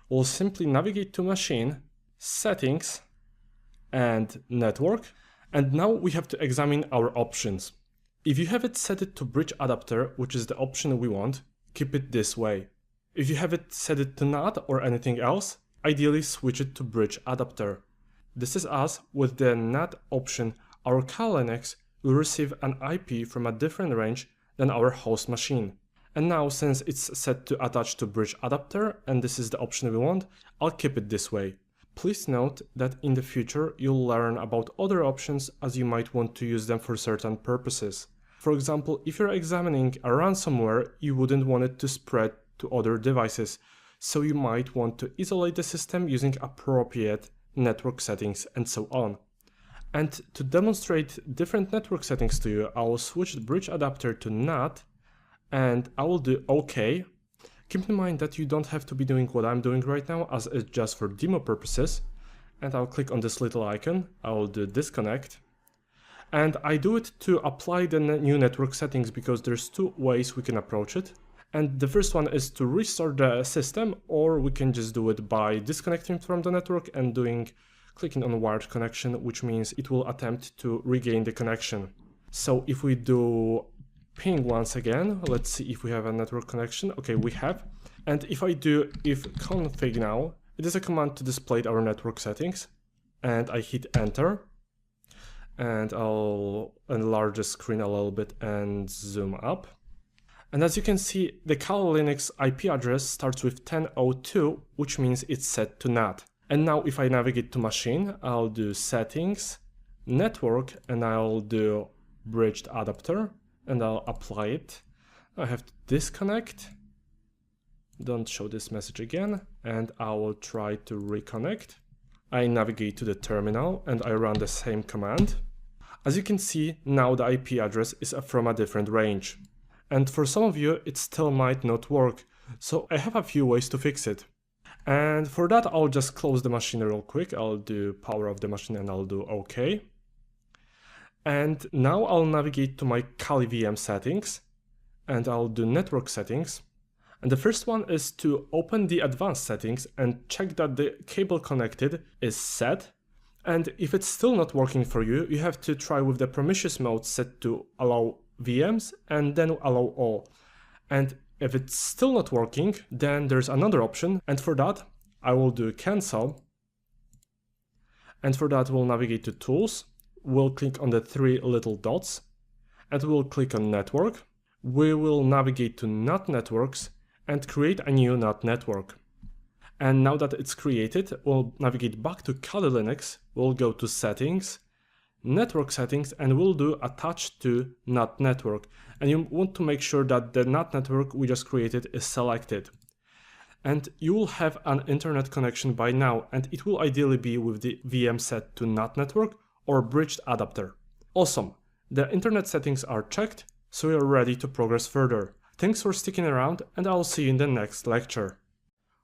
Speaker 2: We'll simply navigate to Machine, Settings, and Network, and now we have to examine our options. If you have it set it to Bridge Adapter, which is the option we want, keep it this way. If you have it set it to NAT or anything else, ideally switch it to Bridge Adapter. This is as with the NAT option, our Kali Linux will receive an IP from a different range than our host machine. And now, since it's set to attach to Bridge Adapter, and this is the option we want, I'll keep it this way. Please note that in the future you'll learn about other options as you might want to use them for certain purposes. For example, if you're examining a ransomware, you wouldn't want it to spread to other devices, so you might want to isolate the system using appropriate network settings and so on. And to demonstrate different network settings to you, I will switch the Bridge Adapter to NAT, and I will do OK. Keep in mind that you don't have to be doing what I'm doing right now, as it's just for demo purposes. And I'll click on this little icon, I will do disconnect. And I do it to apply the new network settings because there's two ways we can approach it. And the first one is to restart the system, or we can just do it by disconnecting from the network and clicking on wired connection, which means it will attempt to regain the connection. So if we do ping once again, let's see if we have a network connection. Okay, we have. And if I do if config now, it is a command to display our network settings. And I hit enter. And I'll enlarge the screen a little bit and zoom up. And as you can see, the Kali Linux IP address starts with 10.02, which means it's set to NAT. And now if I navigate to machine, I'll do settings, network, and I'll do bridged adapter, and I'll apply it. I have to disconnect. Don't show this message again, and I will try to reconnect. I navigate to the terminal and I run the same command. As you can see, now the IP address is from a different range. And for some of you, it still might not work, so I have a few ways to fix it. And for that, I'll just close the machine real quick. I'll do power off the machine and I'll do OK. And now I'll navigate to my Kali VM settings and I'll do network settings. And the first one is to open the advanced settings and check that the cable connected is set. And if it's still not working for you, you have to try with the permissions mode set to allow VMs and then allow all. And if it's still not working, then there's another option. And for that, I will do cancel. And for that, we'll navigate to tools. We'll click on the three little dots and we'll click on network. We will navigate to NAT networks and create a new NAT network. And now that it's created, we'll navigate back to Kali Linux. We'll go to settings, network settings, and we'll do attach to NAT network. And you want to make sure that the NAT network we just created is selected. And you will have an internet connection by now, and it will ideally be with the VM set to NAT network or bridged adapter. Awesome, the internet settings are checked, so you're ready to progress further. Thanks for sticking around, and I'll see you in the next lecture.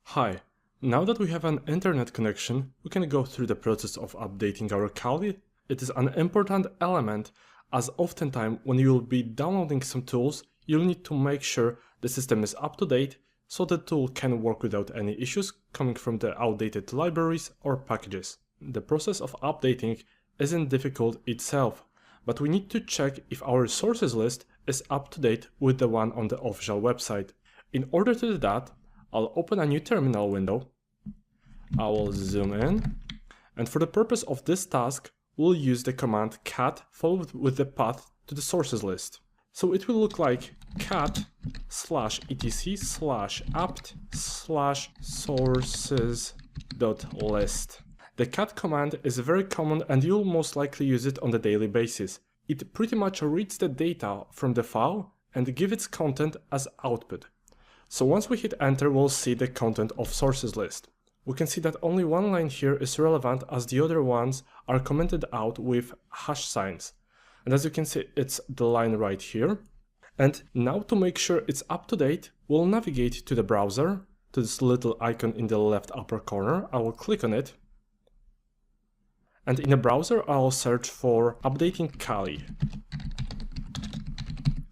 Speaker 2: Hi, now that we have an internet connection, we can go through the process of updating our Kali. It is an important element, as oftentimes when you will be downloading some tools, you'll need to make sure the system is up to date, so the tool can work without any issues coming from the outdated libraries or packages. The process of updating isn't difficult itself, but we need to check if our sources list is up to date with the one on the official website. In order to do that, I'll open a new terminal window. I will zoom in, and for the purpose of this task, we'll use the command cat followed with the path to the sources list. So it will look like cat/etc/apt/sources.list. The cat command is very common and you'll most likely use it on a daily basis. It pretty much reads the data from the file and gives its content as output. So once we hit enter, we'll see the content of sources list. We can see that only one line here is relevant as the other ones are commented out with hash signs. And as you can see, it's the line right here. And now to make sure it's up to date, we'll navigate to the browser, to this little icon in the left upper corner. I will click on it. And in the browser, I'll search for updating Kali.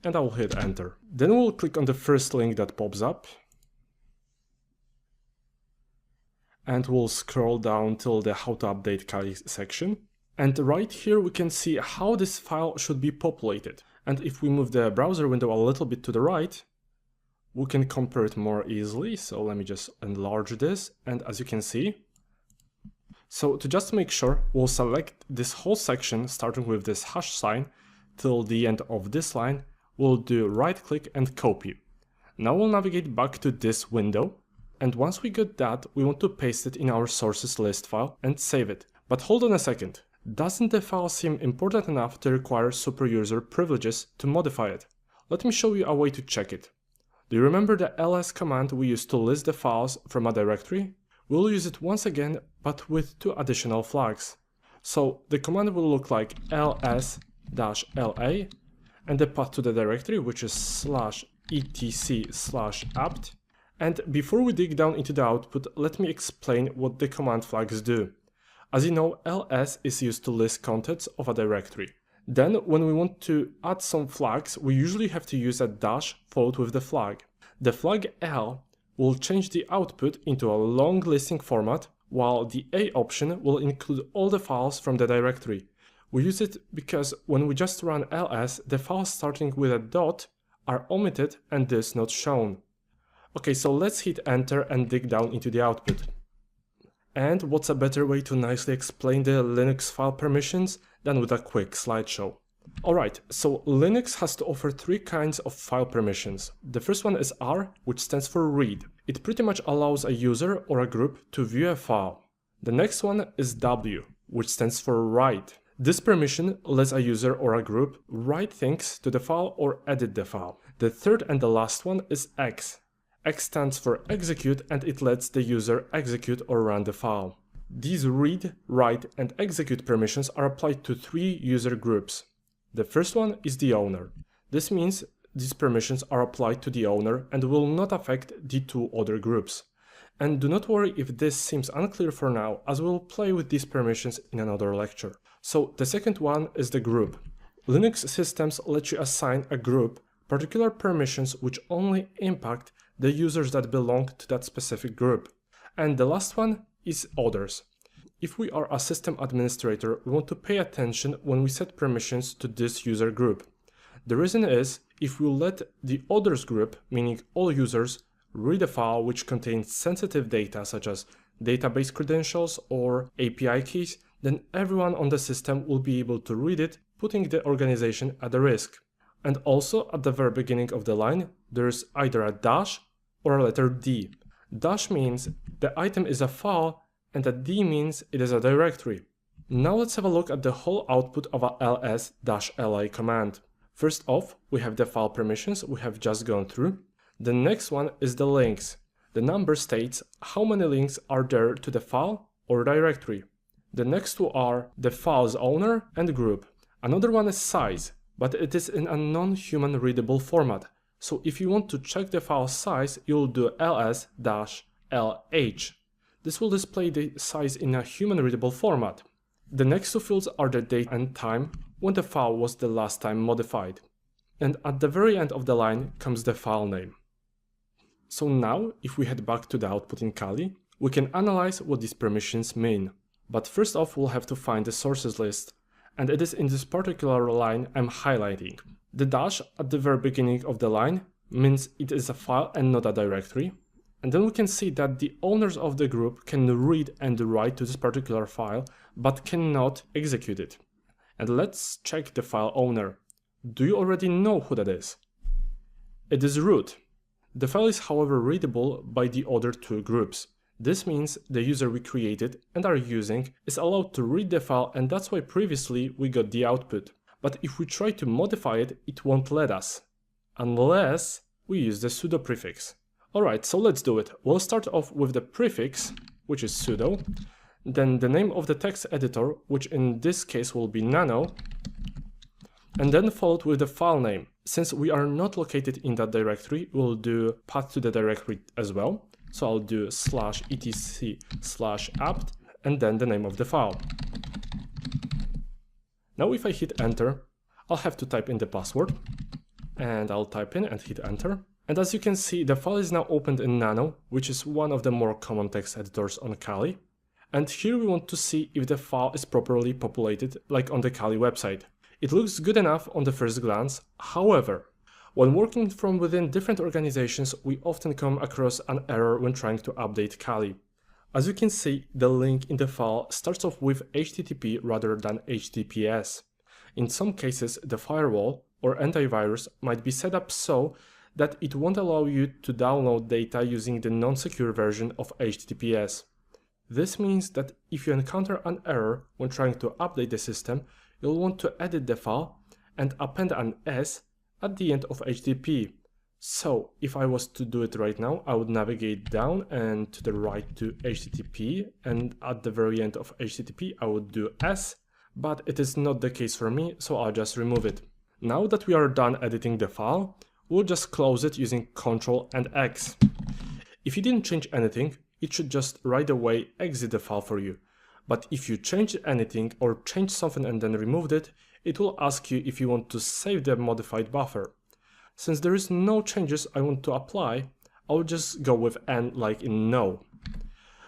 Speaker 2: And I will hit enter. Then we'll click on the first link that pops up. And we'll scroll down till the how to update Kali section. And right here we can see how this file should be populated. And if we move the browser window a little bit to the right, we can compare it more easily. So let me just enlarge this. And as you can see, so to just make sure, we'll select this whole section starting with this hash sign till the end of this line. We'll do right click and copy. Now we'll navigate back to this window. And once we get that, we want to paste it in our sources list file and save it. But hold on a second. Doesn't the file seem important enough to require super user privileges to modify it? Let me show you a way to check it. Do you remember the ls command we used to list the files from a directory? We'll use it once again, but with two additional flags. So the command will look like ls-la and the path to the directory, which is /etc/apt. And before we dig down into the output, let me explain what the command flags do. As you know, ls is used to list contents of a directory. Then, when we want to add some flags, we usually have to use a dash followed with the flag. The flag L will change the output into a long listing format, while the A option will include all the files from the directory. We use it because when we just run ls, the files starting with a dot are omitted and thus not shown. Okay, so let's hit enter and dig down into the output. And what's a better way to nicely explain the Linux file permissions than with a quick slideshow? Alright, so Linux has to offer three kinds of file permissions. The first one is R, which stands for read. It pretty much allows a user or a group to view a file. The next one is W, which stands for write. This permission lets a user or a group write things to the file or edit the file. The third and the last one is X. X stands for execute and it lets the user execute or run the file. These read, write and execute permissions are applied to three user groups. The first one is the owner. This means these permissions are applied to the owner and will not affect the two other groups. And do not worry if this seems unclear for now, as we'll play with these permissions in another lecture. So the second one is the group. Linux systems let you assign a group particular permissions which only impact the users that belong to that specific group. And the last one is others. If we are a system administrator, we want to pay attention when we set permissions to this user group. The reason is, if we let the others group, meaning all users, read a file which contains sensitive data such as database credentials or API keys, then everyone on the system will be able to read it, putting the organization at a risk. And also at the very beginning of the line, there's either a dash or a letter D. Dash means the item is a file and a D means it is a directory. Now let's have a look at the whole output of a ls-la command. First off, we have the file permissions we have just gone through. The next one is the links. The number states how many links are there to the file or directory. The next two are the file's owner and group. Another one is size, but it is in a non-human readable format. So if you want to check the file size, you'll do ls-lh. This will display the size in a human readable format. The next two fields are the date and time when the file was the last time modified. And at the very end of the line comes the file name. So now, if we head back to the output in Kali, we can analyze what these permissions mean. But first off, we'll have to find the sources list, and it is in this particular line I'm highlighting. The dash at the very beginning of the line means it is a file and not a directory. And then we can see that the owners of the group can read and write to this particular file, but cannot execute it. And let's check the file owner. Do you already know who that is? It is root. The file is however readable by the other two groups. This means the user we created and are using is allowed to read the file, and that's why previously we got the output. But if we try to modify it, it won't let us, unless we use the sudo prefix. Alright, so let's do it. We'll start off with the prefix, which is sudo, then the name of the text editor, which in this case will be nano, and then followed with the file name. Since we are not located in that directory, we'll do path to the directory as well. So I'll do /etc/apt and then the name of the file. Now if I hit enter, I'll have to type in the password, and I'll type in and hit enter. And as you can see, the file is now opened in Nano, which is one of the more common text editors on Kali. And here we want to see if the file is properly populated, like on the Kali website. It looks good enough on the first glance. However, when working from within different organizations, we often come across an error when trying to update Kali. As you can see, the link in the file starts off with HTTP rather than HTTPS. In some cases, the firewall or antivirus might be set up so that it won't allow you to download data using the non-secure version of HTTPS. This means that if you encounter an error when trying to update the system, you'll want to edit the file and append an S at the end of HTTP. So if I was to do it right now, I would navigate down and to the right to HTTP, and at the very end of HTTP I would do S, but it is not the case for me, so I'll just remove it. Now that we are done editing the file, we'll just close it using Ctrl and X. If you didn't change anything, it should just right away exit the file for you. But if you changed anything or changed something and then removed it, it will ask you if you want to save the modified buffer. Since there is no changes I want to apply, I'll just go with N like in no.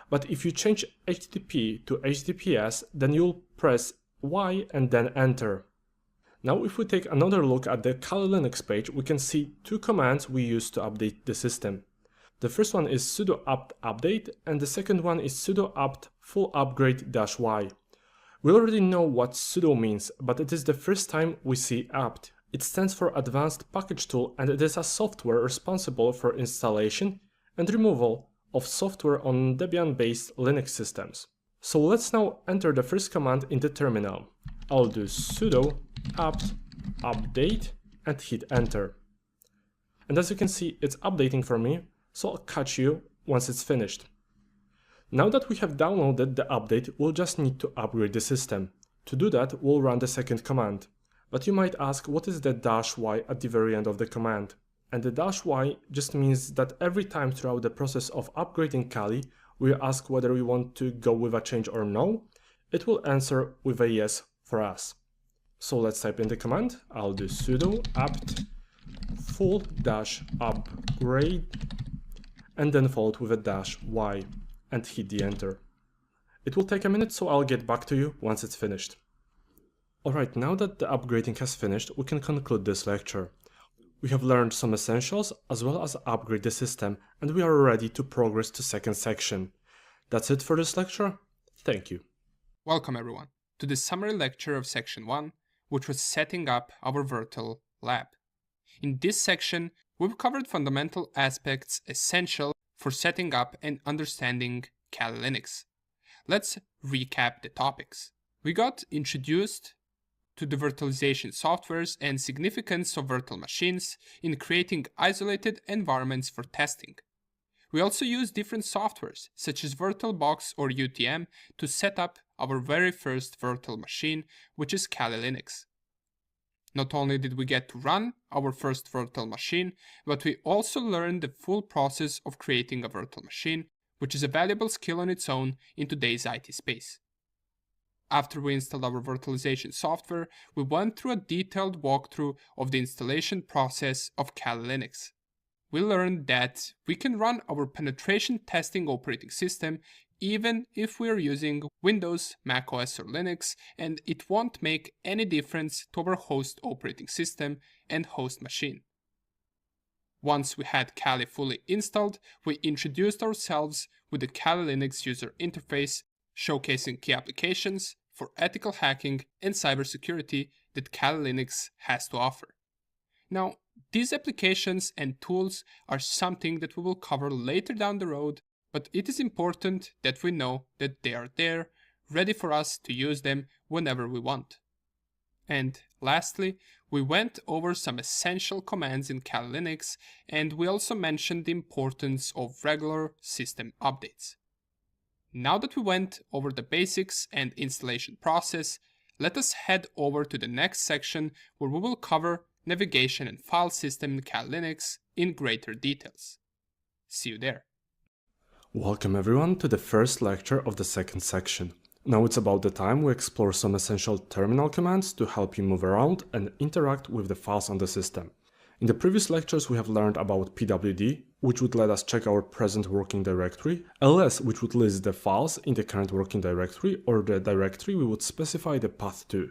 Speaker 2: But if you change HTTP to HTTPS, then you'll press Y and then enter. Now if we take another look at the Kali Linux page, we can see two commands we use to update the system. The first one is sudo apt update, and the second one is sudo apt full upgrade -y. We already know what sudo means, but it is the first time we see apt. It stands for Advanced Package Tool, and it is a software responsible for installation and removal of software on Debian-based Linux systems. So let's now enter the first command in the terminal. I'll do sudo apt update and hit enter. And as you can see, it's updating for me, so I'll catch you once it's finished. Now that we have downloaded the update, we'll just need to upgrade the system. To do that, we'll run the second command. But you might ask, what is the -y at the very end of the command? And the -y just means that every time throughout the process of upgrading Kali, we ask whether we want to go with a change or no, it will answer with a yes for us. So let's type in the command. I'll do sudo apt full -upgrade and then followed with a -y and hit the enter. It will take a minute, so I'll get back to you once it's finished. Alright, now that the upgrading has finished, we can conclude this lecture. We have learned some essentials as well as upgrade the system, and we are ready to progress to second section. That's it for this lecture. Thank you.
Speaker 1: Welcome everyone to the summary lecture of section 1, which was setting up our virtual lab. In this section, we've covered fundamental aspects essential for setting up and understanding Kali Linux. Let's recap the topics. We got introduced to the virtualization softwares and significance of virtual machines in creating isolated environments for testing. We also use different softwares, such as VirtualBox or UTM, to set up our very first virtual machine, which is Kali Linux. Not only did we get to run our first virtual machine, but we also learned the full process of creating a virtual machine, which is a valuable skill on its own in today's IT space. After we installed our virtualization software, we went through a detailed walkthrough of the installation process of Kali Linux. we learned that we can run our penetration testing operating system even if we are using Windows, macOS, or Linux, and it won't make any difference to our host operating system and host machine. Once we had Kali fully installed, we introduced ourselves with the Kali Linux user interface, showcasing key applications for ethical hacking and cybersecurity that Kali Linux has to offer. Now, these applications and tools are something that we will cover later down the road, but it is important that we know that they are there, ready for us to use them whenever we want. And lastly, we went over some essential commands in Kali Linux, and we also mentioned the importance of regular system updates. Now that we went over the basics and installation process, let us head over to the next section where we will cover navigation and file system in Kali Linux in greater details. See you there.
Speaker 2: Welcome everyone to the first lecture of the second section. Now it's about the time we explore some essential terminal commands to help you move around and interact with the files on the system. In the previous lectures we have learned about pwd, which would let us check our present working directory, ls, which would list the files in the current working directory or the directory we would specify the path to.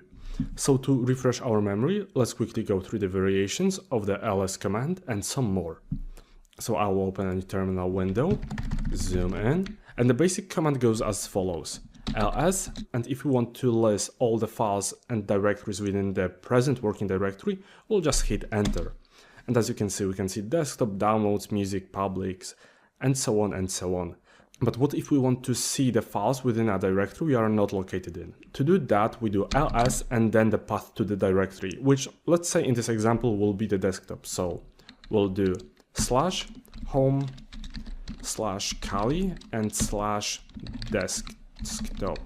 Speaker 2: So to refresh our memory, let's quickly go through the variations of the ls command and some more. So I'll open a new terminal window, zoom in, and the basic command goes as follows. ls, and if we want to list all the files and directories within the present working directory, we'll just hit enter. And as you can see, we can see desktop, downloads, music, publics, and so on and so on. But what if we want to see the files within a directory we are not located in? To do that, we do ls and then the path to the directory, which let's say in this example will be the desktop. So we'll do /home /Kali and /desktop,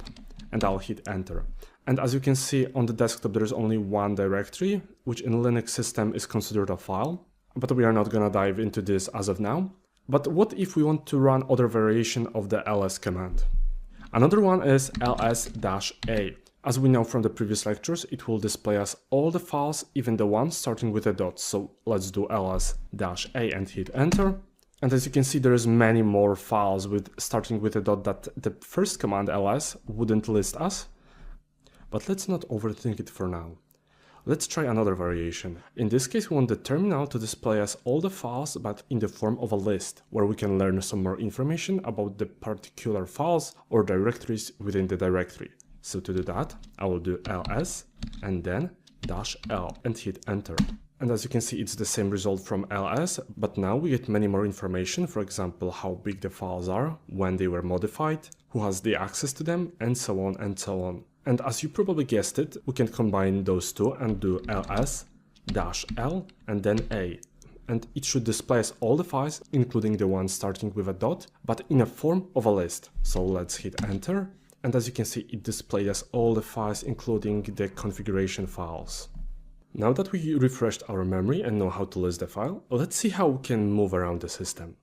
Speaker 2: and I'll hit enter. And as you can see on the desktop there is only one directory, which in Linux system is considered a file, but we are not gonna dive into this as of now. But what if we want to run other variation of the ls command? Another one is ls-a. As we know from the previous lectures, it will display us all the files, even the ones starting with a dot. So let's do ls-a and hit enter. And as you can see, there is many more files starting with a dot that the first command ls wouldn't list us. But let's not overthink it for now. Let's try another variation. In this case, we want the terminal to display us all the files, but in the form of a list, where we can learn some more information about the particular files or directories within the directory. So to do that, I will do ls and then -l and hit enter. And as you can see, it's the same result from ls, but now we get many more information, for example, how big the files are, when they were modified, who has the access to them, and so on and so on. And as you probably guessed it, we can combine those two and do ls-l and then a. And it should display us all the files, including the ones starting with a dot, but in a form of a list. So let's hit enter. And as you can see, it displayed us all the files, including the configuration files. Now that we refreshed our memory and know how to list the file, let's see how we can move around the system.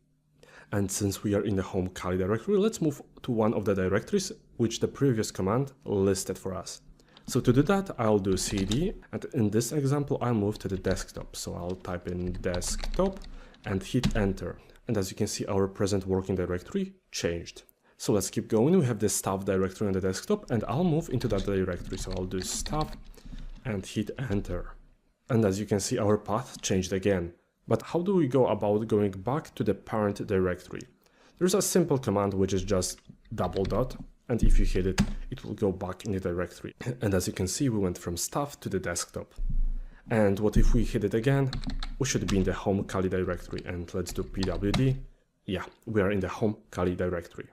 Speaker 2: And since we are in the home Kali directory, let's move to one of the directories which the previous command listed for us. So to do that, I'll do cd, and in this example, I'll move to the desktop. So I'll type in desktop and hit enter. And as you can see, our present working directory changed. So let's keep going. We have the staff directory on the desktop, and I'll move into that directory. So I'll do staff and hit enter. And as you can see, our path changed again. But how do we go about going back to the parent directory? There's a simple command which is just $, and if you hit it, it will go back in the directory. And as you can see, we went from staff to the desktop. And what if we hit it again? We should be in the home Kali directory, and let's do pwd. Yeah, we are in the home Kali directory.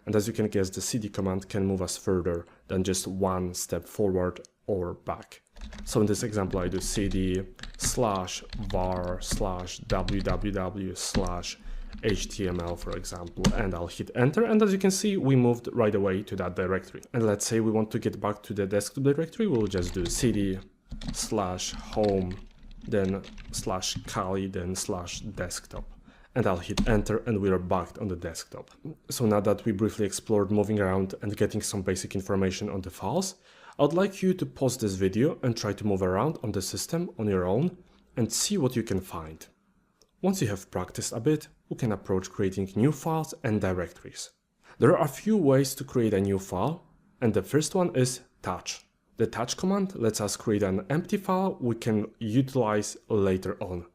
Speaker 2: And as you can guess, the cd command can move us further than just one step forward or back. So in this example, I do cd /var/www/html, for example, and I'll hit enter. And as you can see, we moved right away to that directory. And let's say we want to get back to the desktop directory, we'll just do cd /home, then /Kali, then /desktop. And I'll hit enter, and we are back on the desktop. So now that we briefly explored moving around and getting some basic information on the files, I'd like you to pause this video and try to move around on the system on your own and see what you can find. Once you have practiced a bit, we can approach creating new files and directories. There are a few ways to create a new file, and the first one is touch. The touch command lets us create an empty file we can utilize later on.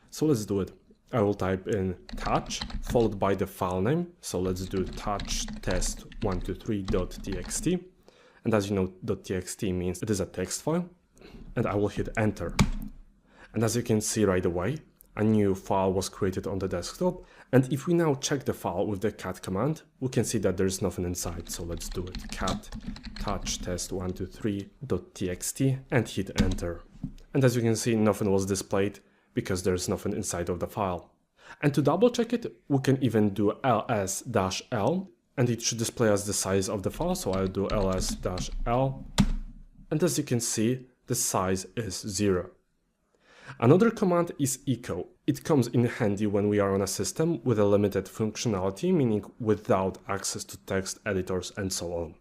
Speaker 2: So let's do it. I will type in touch followed by the file name. So let's do touch test123.txt. And as you know, .txt means it is a text file. And I will hit enter. And as you can see right away, a new file was created on the desktop. And if we now check the file with the cat command, we can see that there's nothing inside. So let's do it. Cat touch test123.txt and hit enter. And as you can see, nothing was displayed because there's nothing inside of the file. And to double check it, we can even do ls-l and it should display us the size of the file. So I'll do ls-l. And as you can see, the size is 0. Another command is echo. It comes in handy when we are on a system with a limited functionality, meaning without access to text editors and so on.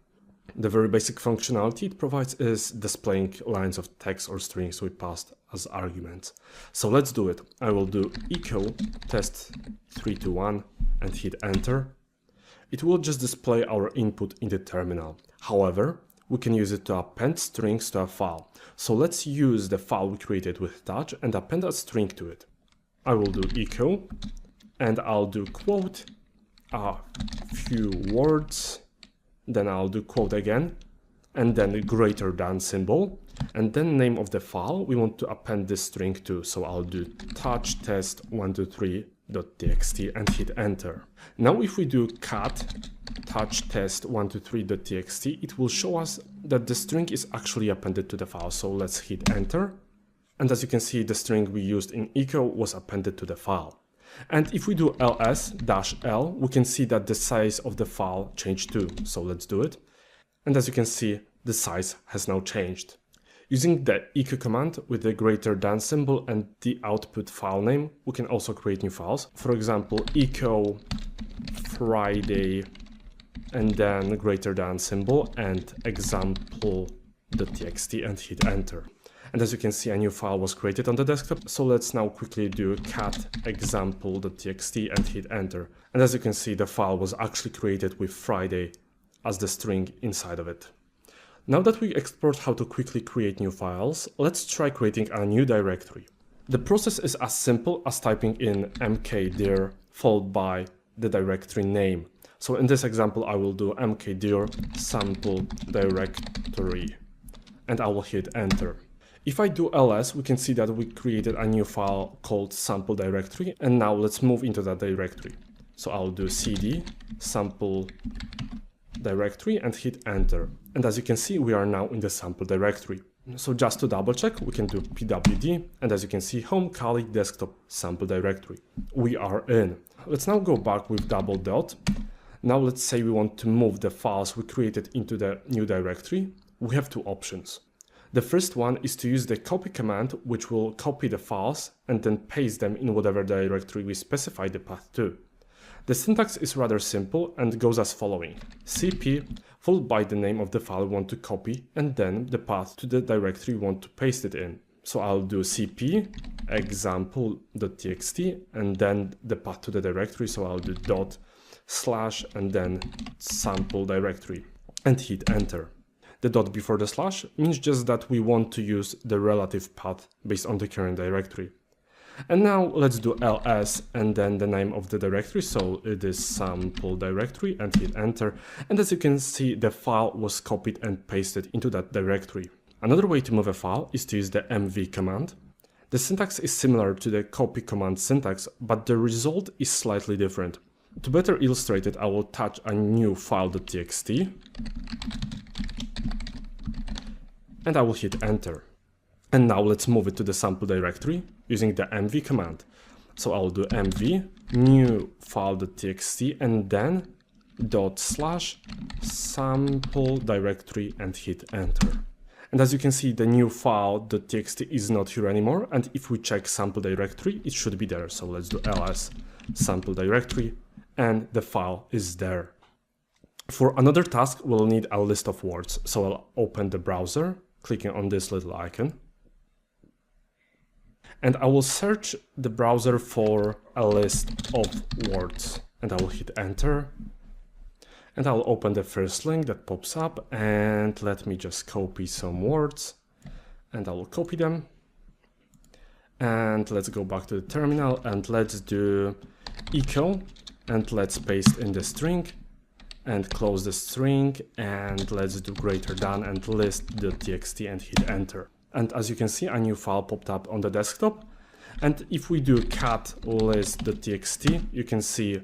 Speaker 2: The very basic functionality it provides is displaying lines of text or strings we passed as arguments. So let's do it. I will do echo test321 and hit enter. It will just display our input in the terminal. However, we can use it to append strings to a file. So let's use the file we created with touch and append a string to it. I will do echo and I'll do quote a few words, then I'll do quote again and then greater than symbol and then name of the file we want to append this string to. So I'll do touch test123.txt and hit enter. Now if we do cat touch test123.txt, it will show us that the string is actually appended to the file. So let's hit enter. And as you can see, the string we used in echo was appended to the file. And if we do ls-l, we can see that the size of the file changed too. So let's do it. And as you can see, the size has now changed. Using the echo command with the greater than symbol and the output file name, we can also create new files. For example, echo Friday and then greater than symbol and example.txt and hit enter. And as you can see, a new file was created on the desktop. So let's now quickly do cat example.txt and hit enter. And as you can see, the file was actually created with Friday as the string inside of it. Now that we explored how to quickly create new files, let's try creating a new directory. The process is as simple as typing in mkdir followed by the directory name. So in this example, I will do mkdir sample directory and I will hit enter. If I do ls, we can see that we created a new file called sample directory. And now let's move into that directory. So I'll do cd sample directory and hit enter. And as you can see, we are now in the sample directory. So just to double check, we can do pwd. And as you can see, home Kali desktop sample directory. We are in. Let's now go back with double dot. Now let's say we want to move the files we created into the new directory. We have two options. The first one is to use the copy command, which will copy the files and then paste them in whatever directory we specify the path to. The syntax is rather simple and goes as following. cp followed by the name of the file we want to copy and then the path to the directory we want to paste it in. So I'll do cp example.txt and then the path to the directory. So I'll do dot slash and then sample directory and hit enter. The dot before the slash means just that we want to use the relative path based on the current directory. And now let's do ls and then the name of the directory. So it is sample directory and hit enter. And as you can see, the file was copied and pasted into that directory. Another way to move a file is to use the mv command. The syntax is similar to the copy command syntax, but the result is slightly different. To better illustrate it, I will touch a new file.txt. And I will hit enter. And now let's move it to the sample directory using the mv command. So I'll do mv new file.txt and then /sample directory and hit enter. And as you can see, the new file.txt is not here anymore. And if we check sample directory, it should be there. So let's do ls sample directory and the file is there. For another task, we'll need a list of words. So I'll open the browser, clicking on this little icon. And I will search the browser for a list of words, and I will hit enter. And I'll open the first link that pops up, and let me just copy some words, and I will copy them. And let's go back to the terminal, and let's do echo, and let's paste in the string, and close the string, and let's do greater than and list.txt and hit enter. And as you can see, a new file popped up on the desktop. And if we do cat list.txt, you can see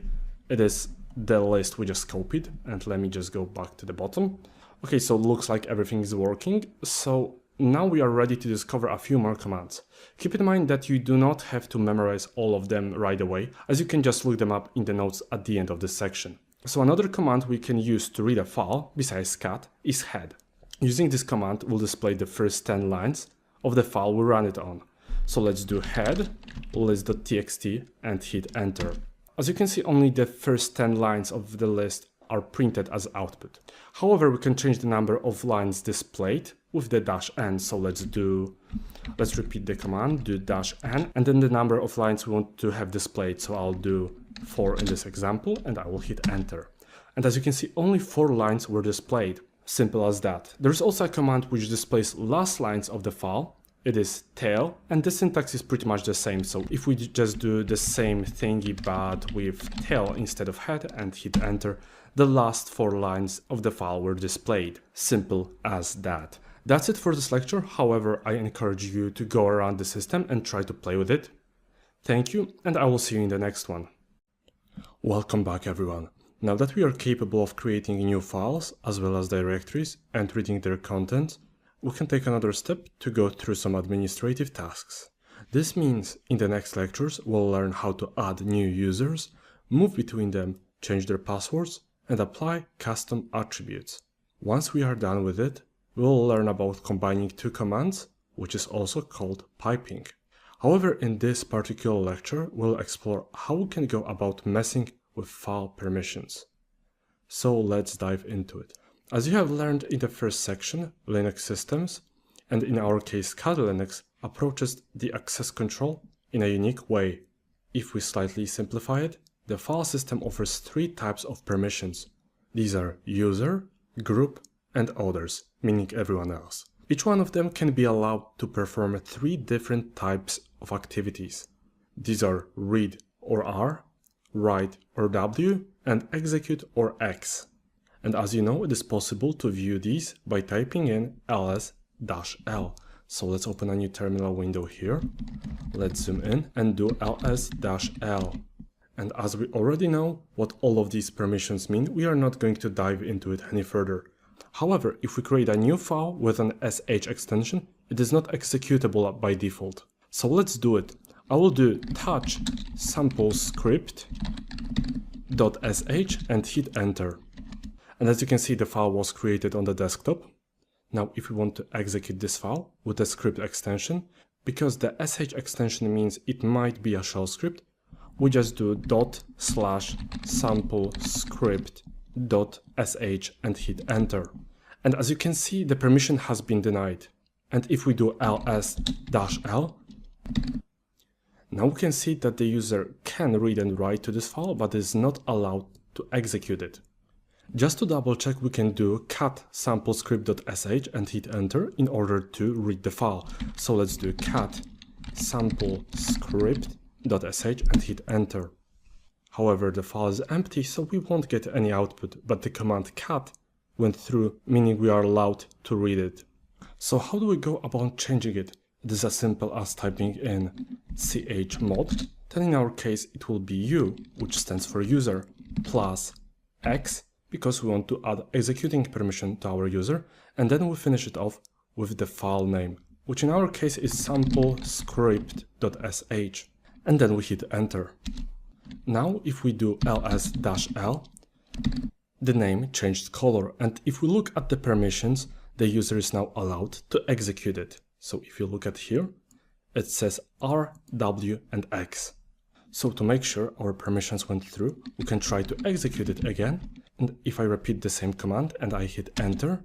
Speaker 2: it is the list we just copied. And let me just go back to the bottom. Okay, so it looks like everything is working. So now we are ready to discover a few more commands. Keep in mind that you do not have to memorize all of them right away, as you can just look them up in the notes at the end of this section. So another command we can use to read a file, besides cat, is head. Using this command will display the first 10 lines of the file we run it on. So let's do head list.txt and hit enter. As you can see, only the first 10 lines of the list are printed as output. However, we can change the number of lines displayed with the -n. So let's repeat the command, do -n, and then the number of lines we want to have displayed. So I'll do 4 in this example, and I will hit enter. And as you can see, only 4 lines were displayed. Simple as that. There's also a command which displays last lines of the file. It is tail, and the syntax is pretty much the same. So if we just do the same thingy but with tail instead of head and hit enter, the last 4 lines of the file were displayed. Simple as that. That's it for this lecture. However, I encourage you to go around the system and try to play with it. Thank you, and I will see you in the next one. Welcome back, everyone. Now that we are capable of creating new files as well as directories and reading their content, we can take another step to go through some administrative tasks. This means in the next lectures we'll learn how to add new users, move between them, change their passwords, and apply custom attributes. Once we are done with it, we'll learn about combining 2 commands, which is also called piping. However, in this particular lecture, we'll explore how we can go about messing with file permissions. So let's dive into it. As you have learned in the first section, Linux systems, and in our case Kali Linux, approaches the access control in a unique way. If we slightly simplify it, the file system offers 3 types of permissions. These are user, group, and others, meaning everyone else. Each one of them can be allowed to perform 3 different types of activities. These are read or R, write or W, and execute or X. And as you know, it is possible to view these by typing in ls-l. So let's open a new terminal window here. Let's zoom in and do ls-l. And as we already know what all of these permissions mean, we are not going to dive into it any further. However, if we create a new file with an sh extension, it is not executable by default. So let's do it. I will do touch sample script.sh and hit enter. And as you can see, the file was created on the desktop. Now, if we want to execute this file with a script extension, because the sh extension means it might be a shell script, we just do /sample script.sh and hit enter. And as you can see, the permission has been denied. And if we do ls-l, now we can see that the user can read and write to this file, but is not allowed to execute it. Just to double check, we can do cat sample script.sh and hit enter in order to read the file. So let's do cat sample script.sh and hit enter. However, the file is empty, so we won't get any output, but the command cat went through, meaning we are allowed to read it. So how do we go about changing it? It is as simple as typing in chmod, then in our case it will be u, which stands for user, plus x, because we want to add executing permission to our user, and then we finish it off with the file name, which in our case is sample script.sh, and then we hit enter. Now if we do ls-l, the name changed color, and if we look at the permissions, the user is now allowed to execute it. So if you look at here, it says R, W, and X. So to make sure our permissions went through, we can try to execute it again. And if I repeat the same command and I hit enter,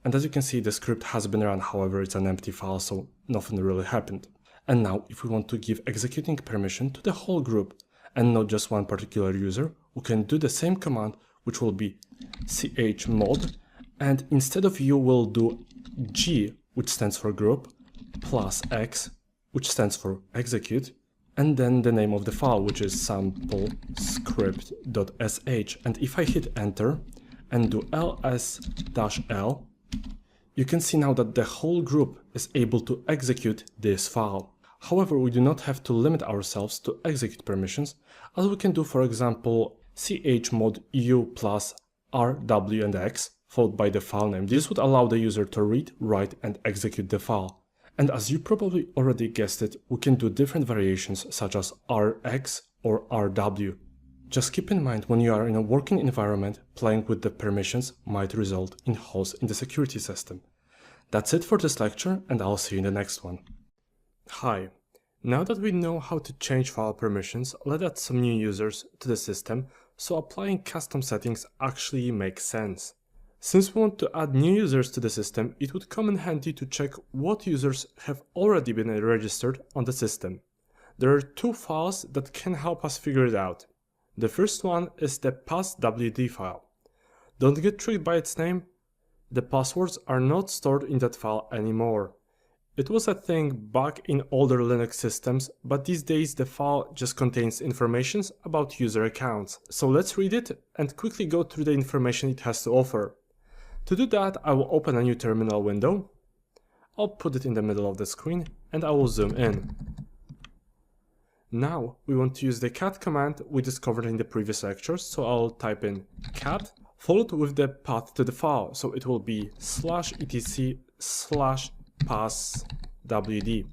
Speaker 2: and as you can see, the script has been run, however, it's an empty file, so nothing really happened. And now if we want to give executing permission to the whole group and not just one particular user, we can do the same command, which will be chmod, and instead of u we'll do g, which stands for group, plus x, which stands for execute, and then the name of the file, which is samplescript.sh. And if I hit enter and do ls-l, you can see now that the whole group is able to execute this file. However, we do not have to limit ourselves to execute permissions, as we can do, for example, chmod u plus r, w, and x, followed by the file name. This would allow the user to read, write, and execute the file. And as you probably already guessed it, we can do different variations such as rx or rw. Just keep in mind, when you are in a working environment, playing with the permissions might result in holes in the security system. That's it for this lecture, and I'll see you in the next one. Hi. Now that we know how to change file permissions, let's add some new users to the system, so applying custom settings actually makes sense. Since we want to add new users to the system, it would come in handy to check what users have already been registered on the system. There are two files that can help us figure it out. The first one is the passwd file. Don't get tricked by its name. The passwords are not stored in that file anymore. It was a thing back in older Linux systems, but these days the file just contains information about user accounts. So let's read it and quickly go through the information it has to offer. To do that, I will open a new terminal window. I'll put it in the middle of the screen and I will zoom in. Now we want to use the cat command we discovered in the previous lectures, so I'll type in cat followed with the path to the file, so it will be /etc/passwd.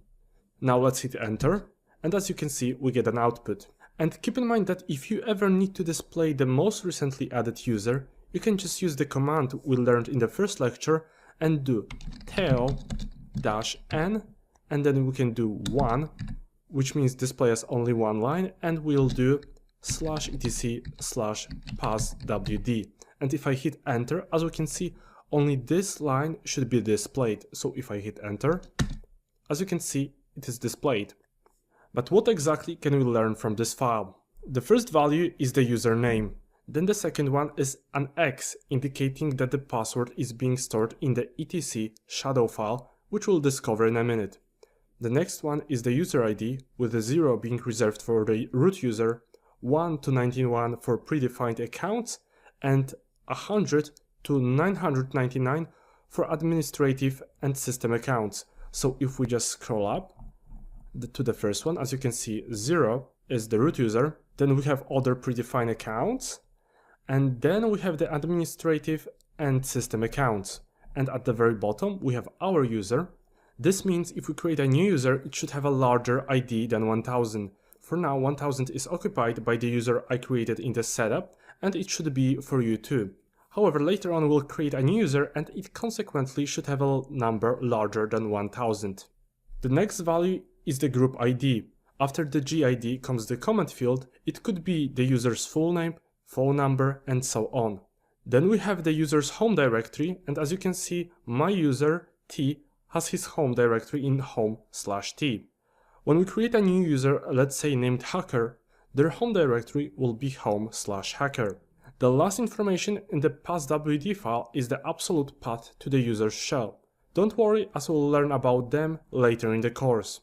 Speaker 2: Now let's hit enter, and as you can see we get an output. And keep in mind that if you ever need to display the most recently added user, you can just use the command we learned in the first lecture and do tail-n, and then we can do 1, which means display as only one line, and we'll do /etc/passwd. And if I hit enter, as we can see, only this line should be displayed. So if I hit enter, as you can see, it is displayed. But what exactly can we learn from this file? The first value is the username. Then the second one is an X, indicating that the password is being stored in the etc shadow file, which we'll discover in a minute. The next one is the user ID, with the 0 being reserved for the root user, 1 to 91 for predefined accounts, and 100 to 999 for administrative and system accounts. So if we just scroll up to the first one, as you can see, 0 is the root user, then we have other predefined accounts, and then we have the administrative and system accounts. And at the very bottom, we have our user. This means if we create a new user, it should have a larger ID than 1000. For now, 1000 is occupied by the user I created in the setup, and it should be for you too. However, later on we'll create a new user and it consequently should have a number larger than 1000. The next value is the group ID. After the GID comes the comment field. It could be the user's full name, phone number, and so on. Then we have the user's home directory, and as you can see, my user T has his home directory in home/T. When we create a new user, let's say named Hacker, their home directory will be home/hacker. The last information in the passwd file is the absolute path to the user's shell. Don't worry, as we'll learn about them later in the course.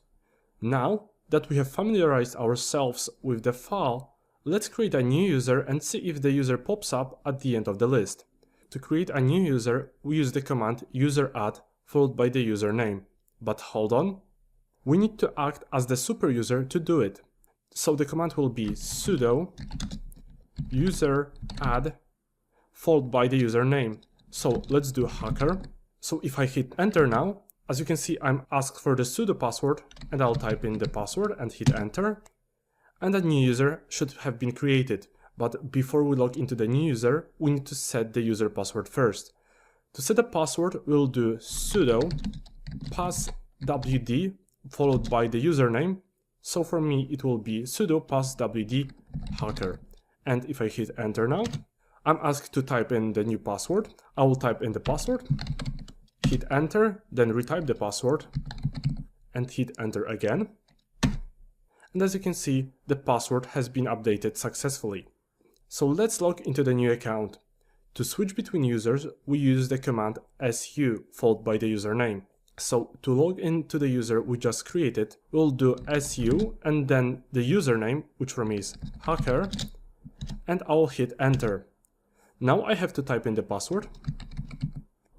Speaker 2: Now that we have familiarized ourselves with the file, let's create a new user and see if the user pops up at the end of the list. To create a new user, we use the command user_add followed by the username. But hold on, we need to act as the super user to do it. So the command will be sudo user_add followed by the username. So let's do hacker. So if I hit enter now, as you can see, I'm asked for the sudo password, and I'll type in the password and hit enter. And a new user should have been created. But before we log into the new user, we need to set the user password first. To set a password, we'll do sudo passwd followed by the username. So for me, it will be sudo passwd hacker. And if I hit enter now, I'm asked to type in the new password. I will type in the password, hit enter, then retype the password, and hit enter again. And as you can see, the password has been updated successfully. So let's log into the new account. To switch between users, we use the command su followed by the username. So to log into the user we just created, we'll do su and then the username, which for me is hacker, and I'll hit enter. Now I have to type in the password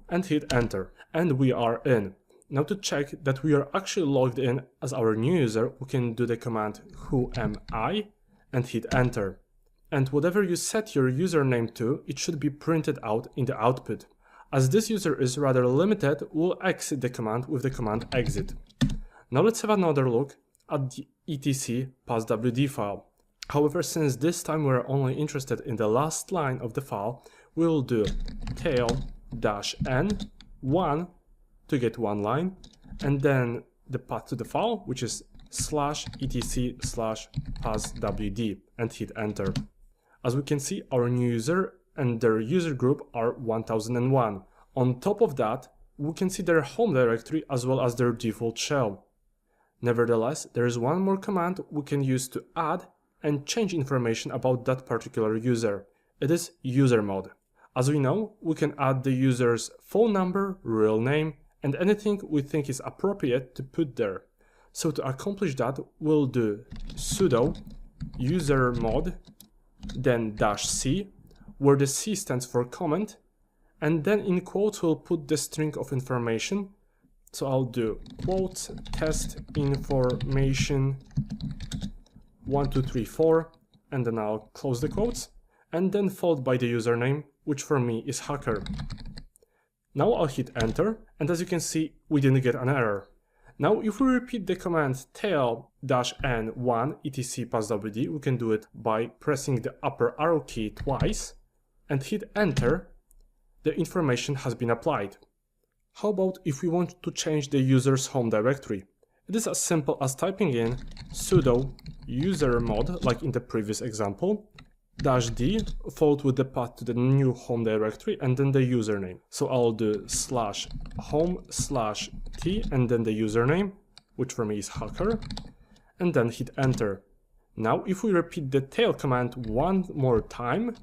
Speaker 2: and hit enter, and we are in. Now to check that we are actually logged in as our new user, we can do the command who am I and hit enter. And whatever you set your username to, it should be printed out in the output. As this user is rather limited, we'll exit the command with the command exit. Now let's have another look at the etc passwd file. However, since this time we're only interested in the last line of the file, we'll do tail-n1 to get one line, and then the path to the file, which is /etc/passwd, and hit enter. As we can see, our new user and their user group are 1001. On top of that, we can see their home directory as well as their default shell. Nevertheless, there is one more command we can use to add and change information about that particular user. It is usermod. As we know, we can add the user's phone number, real name, and anything we think is appropriate to put there. So to accomplish that, we'll do sudo usermod, then -c, where the C stands for comment, and then in quotes we'll put the string of information. So I'll do quotes test information 1, 2, 3, 4, and then I'll close the quotes, and then followed by the username, which for me is hacker. Now I'll hit enter, and as you can see, we didn't get an error. Now if we repeat the command tail-n1 etc passwd, we can do it by pressing the upper arrow key twice and hit enter. The information has been applied. How about if we want to change the user's home directory? It is as simple as typing in sudo usermod, like in the previous example, -d followed with the path to the new home directory and then the username. So I'll do /home/t and then the username, which for me is hacker, and then hit enter. Now if we repeat the tail command one more time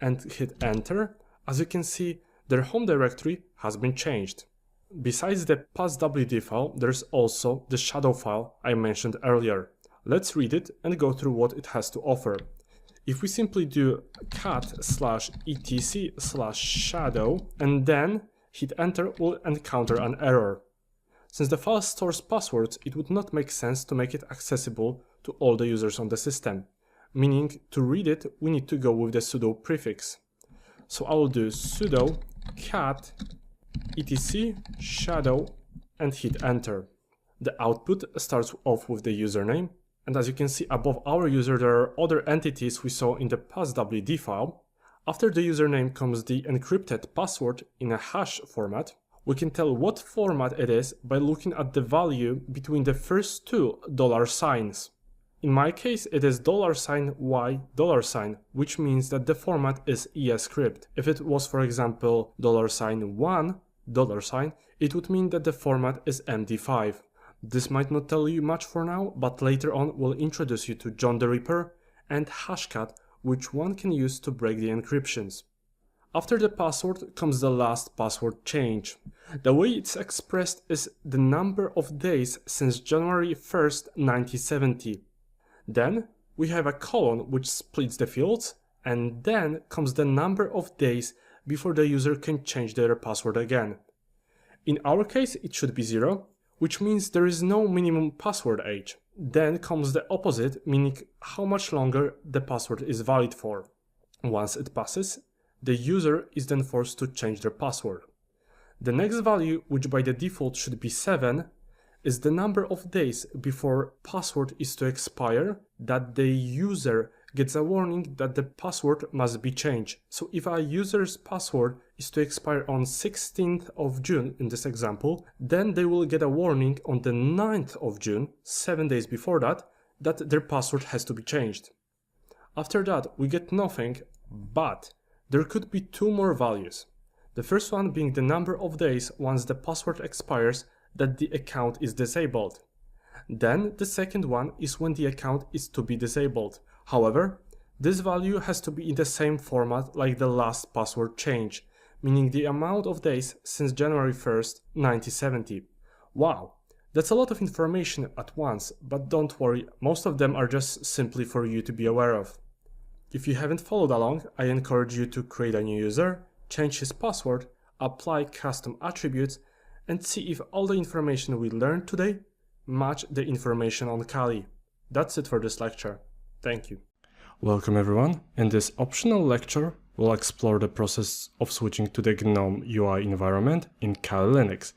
Speaker 2: and hit enter, as you can see, their home directory has been changed. Besides the passwd file, there's also the shadow file I mentioned earlier. Let's read it and go through what it has to offer. If we simply do cat/etc/shadow and then hit enter, we'll encounter an error. Since the file stores passwords, it would not make sense to make it accessible to all the users on the system. Meaning, to read it, we need to go with the sudo prefix. So I will do sudo cat etc shadow and hit enter. The output starts off with the username, and as you can see above our user there are other entities we saw in the passwd file. After the username comes the encrypted password in a hash format. We can tell what format it is by looking at the value between the first two $signs. In my case it is $y$, which means that the format is ESCrypt. If it was for example $1$, it would mean that the format is MD5. This might not tell you much for now, but later on we'll introduce you to John the Ripper and Hashcat, which one can use to break the encryptions. After the password comes the last password change. The way it's expressed is the number of days since January 1st, 1970. Then we have a colon which splits the fields, and then comes the number of days before the user can change their password again. In our case it should be 0, which means there is no minimum password age. Then comes the opposite, meaning how much longer the password is valid for. Once it passes, the user is then forced to change their password. The next value, which by the default should be 7, is the number of days before password is to expire that the user gets a warning that the password must be changed. So if a user's password is to expire on 16th of June in this example, then they will get a warning on the 9th of June, 7 days before that their password has to be changed. After that we get nothing, but there could be two more values. The first one being the number of days once the password expires that the account is disabled. Then the second one is when the account is to be disabled. However, this value has to be in the same format like the last password change, meaning the amount of days since January 1st, 1970. Wow, that's a lot of information at once, but don't worry, most of them are just simply for you to be aware of. If you haven't followed along, I encourage you to create a new user, change his password, apply custom attributes, and see if all the information we learned today match the information on Kali. That's it for this lecture. Thank you. Welcome everyone. In this optional lecture, we'll explore the process of switching to the GNOME UI environment in Kali Linux.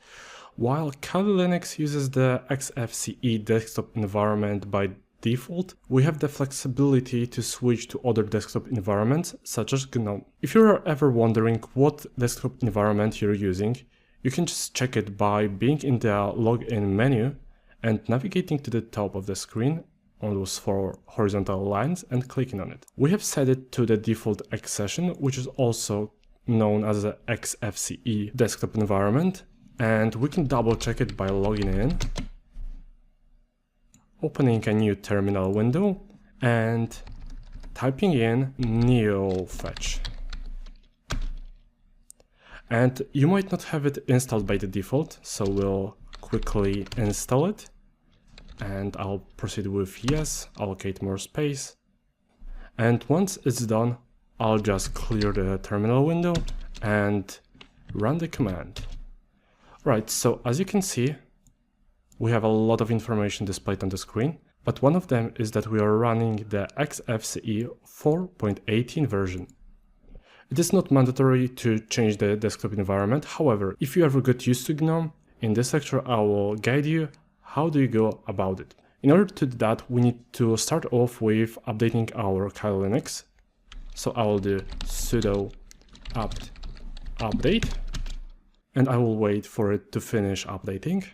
Speaker 2: While Kali Linux uses the XFCE desktop environment by default, we have the flexibility to switch to other desktop environments such as GNOME. If you're ever wondering what desktop environment you're using, you can just check it by being in the login menu and navigating to the top of the screen on those 4 horizontal lines and clicking on it. We have set it to the default X session, which is also known as the XFCE desktop environment, and we can double check it by logging in, opening a new terminal window and typing in neofetch. And you might not have it installed by the default, so we'll quickly install it. And I'll proceed with yes, allocate more space. And once it's done, I'll just clear the terminal window and run the command. Right, so as you can see, we have a lot of information displayed on the screen, but one of them is that we are running the XFCE 4.18 version. It is not mandatory to change the desktop environment. However, if you ever get used to GNOME, in this lecture I will guide you how do you go about it. In order to do that, we need to start off with updating our Kali Linux. So I will do sudo apt update, and I will wait for it to finish updating.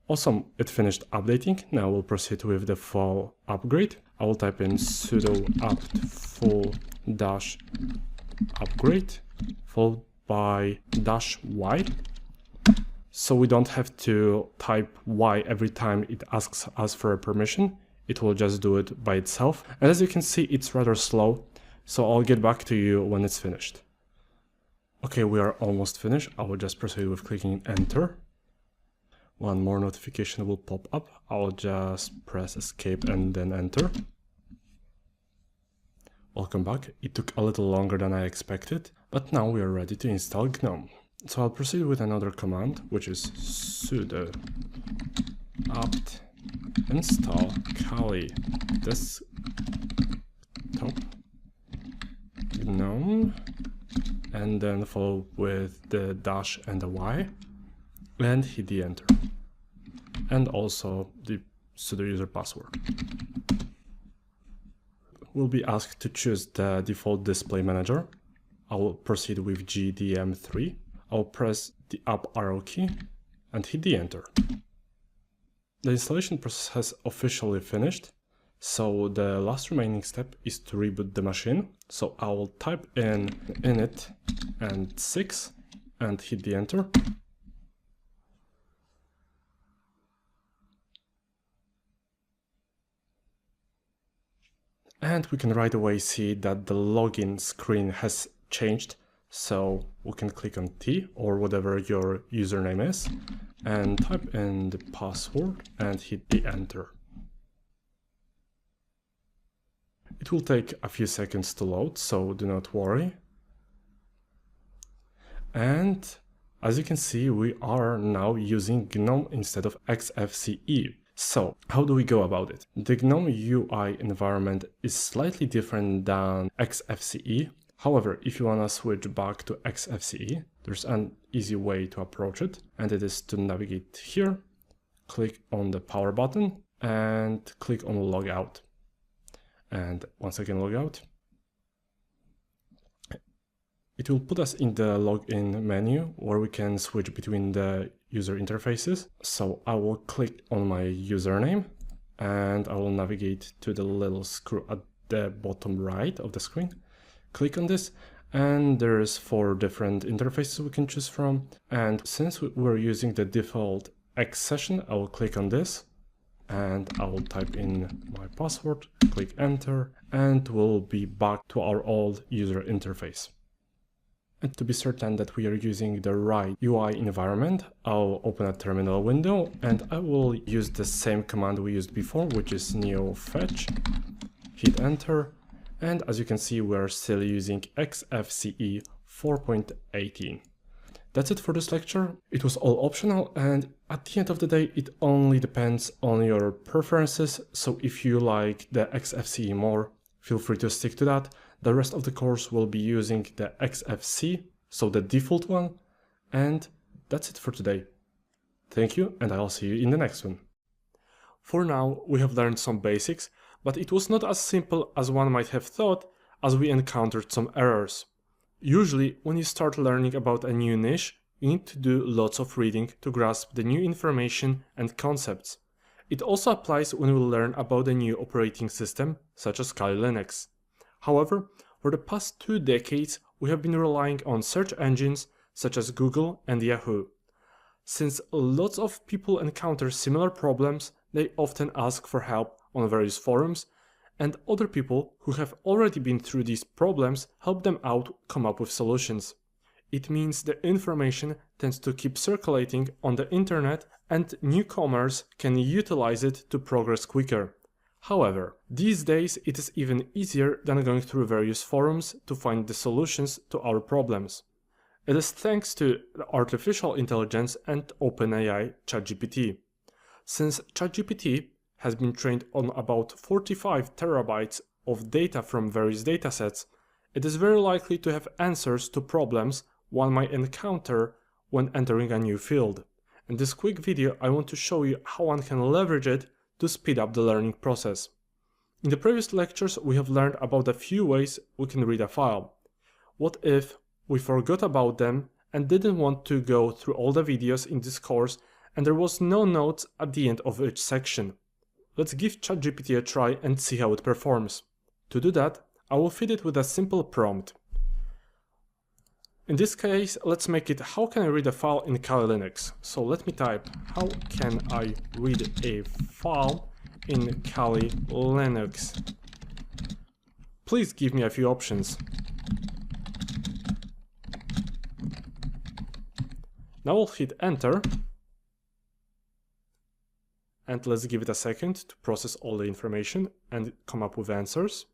Speaker 2: Awesome, it finished updating. Now we'll proceed with the full upgrade. I will type in sudo apt full -upgrade followed by -y. So we don't have to type Y every time it asks us for a permission. It will just do it by itself. And as you can see, it's rather slow. So I'll get back to you when it's finished. Okay, we are almost finished. I will just proceed with clicking enter. One more notification will pop up. I'll just press escape and then enter. Welcome back. It took a little longer than I expected, but now we are ready to install GNOME. So I'll proceed with another command, which is sudo apt install Kali desktop GNOME, and then follow with the dash and the Y, and hit the enter, and also the sudo user password. We'll be asked to choose the default display manager. I will proceed with GDM3. I'll press the up arrow key and hit the enter. The installation process has officially finished, so the last remaining step is to reboot the machine. So I will type in init and 6 and hit the enter. And we can right away see that the login screen has changed. So we can click on T or whatever your username is and type in the password and hit the enter. It will take a few seconds to load, so do not worry. And as you can see, we are now using GNOME instead of XFCE. So how do we go about it? The GNOME UI environment is slightly different than XFCE. However, if you want to switch back to XFCE, there's an easy way to approach it, and it is to navigate here, click on the power button, and click on logout. And once again logout. It will put us in the login menu where we can switch between the user interfaces. So I will click on my username and I will navigate to the little screw at the bottom right of the screen. Click on this and there's 4 different interfaces we can choose from. And since we're using the default X session, I will click on this and I will type in my password, click enter, and we'll be back to our old user interface. And to be certain that we are using the right UI environment, I'll open a terminal window and I will use the same command we used before, which is neo fetch, hit enter, and as you can see, we're still using XFCE 4.18. That's it for this lecture. It was all optional, and at the end of the day, it only depends on your preferences. So if you like the XFCE more, feel free to stick to that. The rest of the course will be using the XFC, so the default one. And that's it for today. Thank you, and I'll see you in the next one. For now, we have learned some basics, but it was not as simple as one might have thought, as we encountered some errors. Usually, when you start learning about a new niche, you need to do lots of reading to grasp the new information and concepts. It also applies when we learn about a new operating system, such as Kali Linux. However, for the past 2 decades, we have been relying on search engines such as Google and Yahoo. Since lots of people encounter similar problems, they often ask for help on various forums, and other people who have already been through these problems help them out come up with solutions. It means the information tends to keep circulating on the internet and newcomers can utilize it to progress quicker. However, these days it is even easier than going through various forums to find the solutions to our problems. It is thanks to artificial intelligence and OpenAI ChatGPT. Since ChatGPT has been trained on about 45 terabytes of data from various datasets, it is very likely to have answers to problems one might encounter when entering a new field. In this quick video, I want to show you how one can leverage it to speed up the learning process. In the previous lectures, we have learned about a few ways we can read a file. What if we forgot about them and didn't want to go through all the videos in this course and there was no notes at the end of each section? Let's give ChatGPT a try and see how it performs. To do that, I will feed it with a simple prompt. In this case, let's make it how can I read a file in Kali Linux. So let me type how can I read a file in Kali Linux. Please give me a few options. Now I'll hit enter. And let's give it a second to process all the information and come up with answers.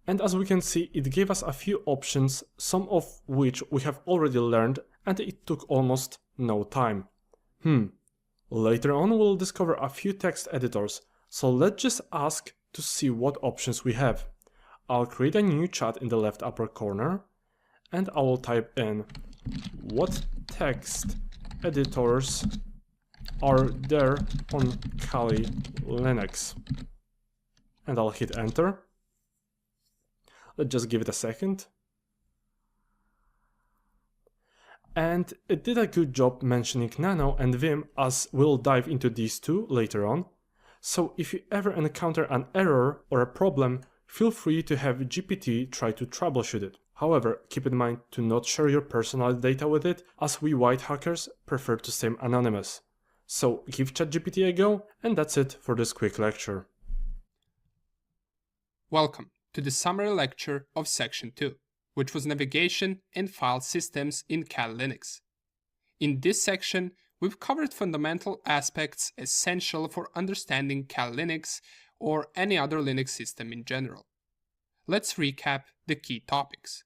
Speaker 2: And as we can see, it gave us a few options, some of which we have already learned, and it took almost no time. Later on we'll discover a few text editors, so let's just ask to see what options we have. I'll create a new chat in the left upper corner, and I will type in what text editors are there on Kali Linux, and I'll hit enter. Let's just give it a second. And it did a good job mentioning Nano and Vim, as we'll dive into these two later on. So if you ever encounter an error or a problem, feel free to have GPT try to troubleshoot it. However, keep in mind to not share your personal data with it, as we white hackers prefer to stay anonymous. So give ChatGPT a go, and that's it for this quick lecture.
Speaker 1: Welcome to the summary lecture of Section 2, which was Navigation and File Systems in Kali Linux. In this section, we've covered fundamental aspects essential for understanding Kali Linux or any other Linux system in general. Let's recap the key topics.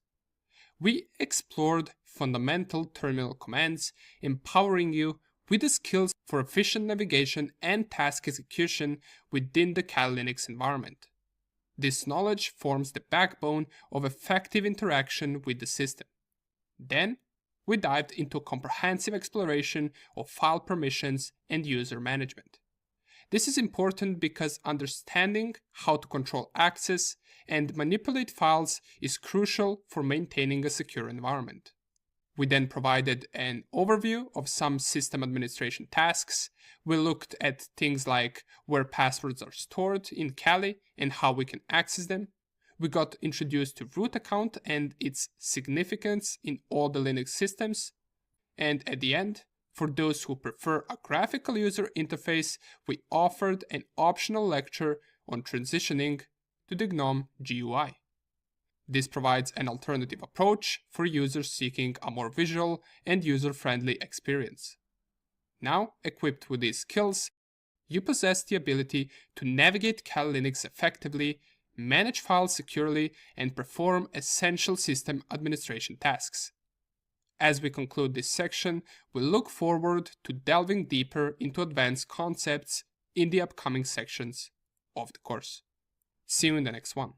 Speaker 1: We explored fundamental terminal commands, empowering you with the skills for efficient navigation and task execution within the Kali Linux environment. This knowledge forms the backbone of effective interaction with the system. Then, we dived into a comprehensive exploration of file permissions and user management. This is important because understanding how to control access and manipulate files is crucial for maintaining a secure environment. We then provided an overview of some system administration tasks. We looked at things like where passwords are stored in Kali and how we can access them. We got introduced to root account and its significance in all the Linux systems. And at the end, For those who prefer a graphical user interface, we offered an optional lecture on transitioning to the GNOME GUI. This provides an alternative approach for users seeking a more visual and user-friendly experience. Now, equipped with these skills, you possess the ability to navigate Kali Linux effectively, manage files securely, and perform essential system administration tasks. As we conclude this section, we look forward to delving deeper into advanced concepts in the upcoming sections of the course. See you in the next one.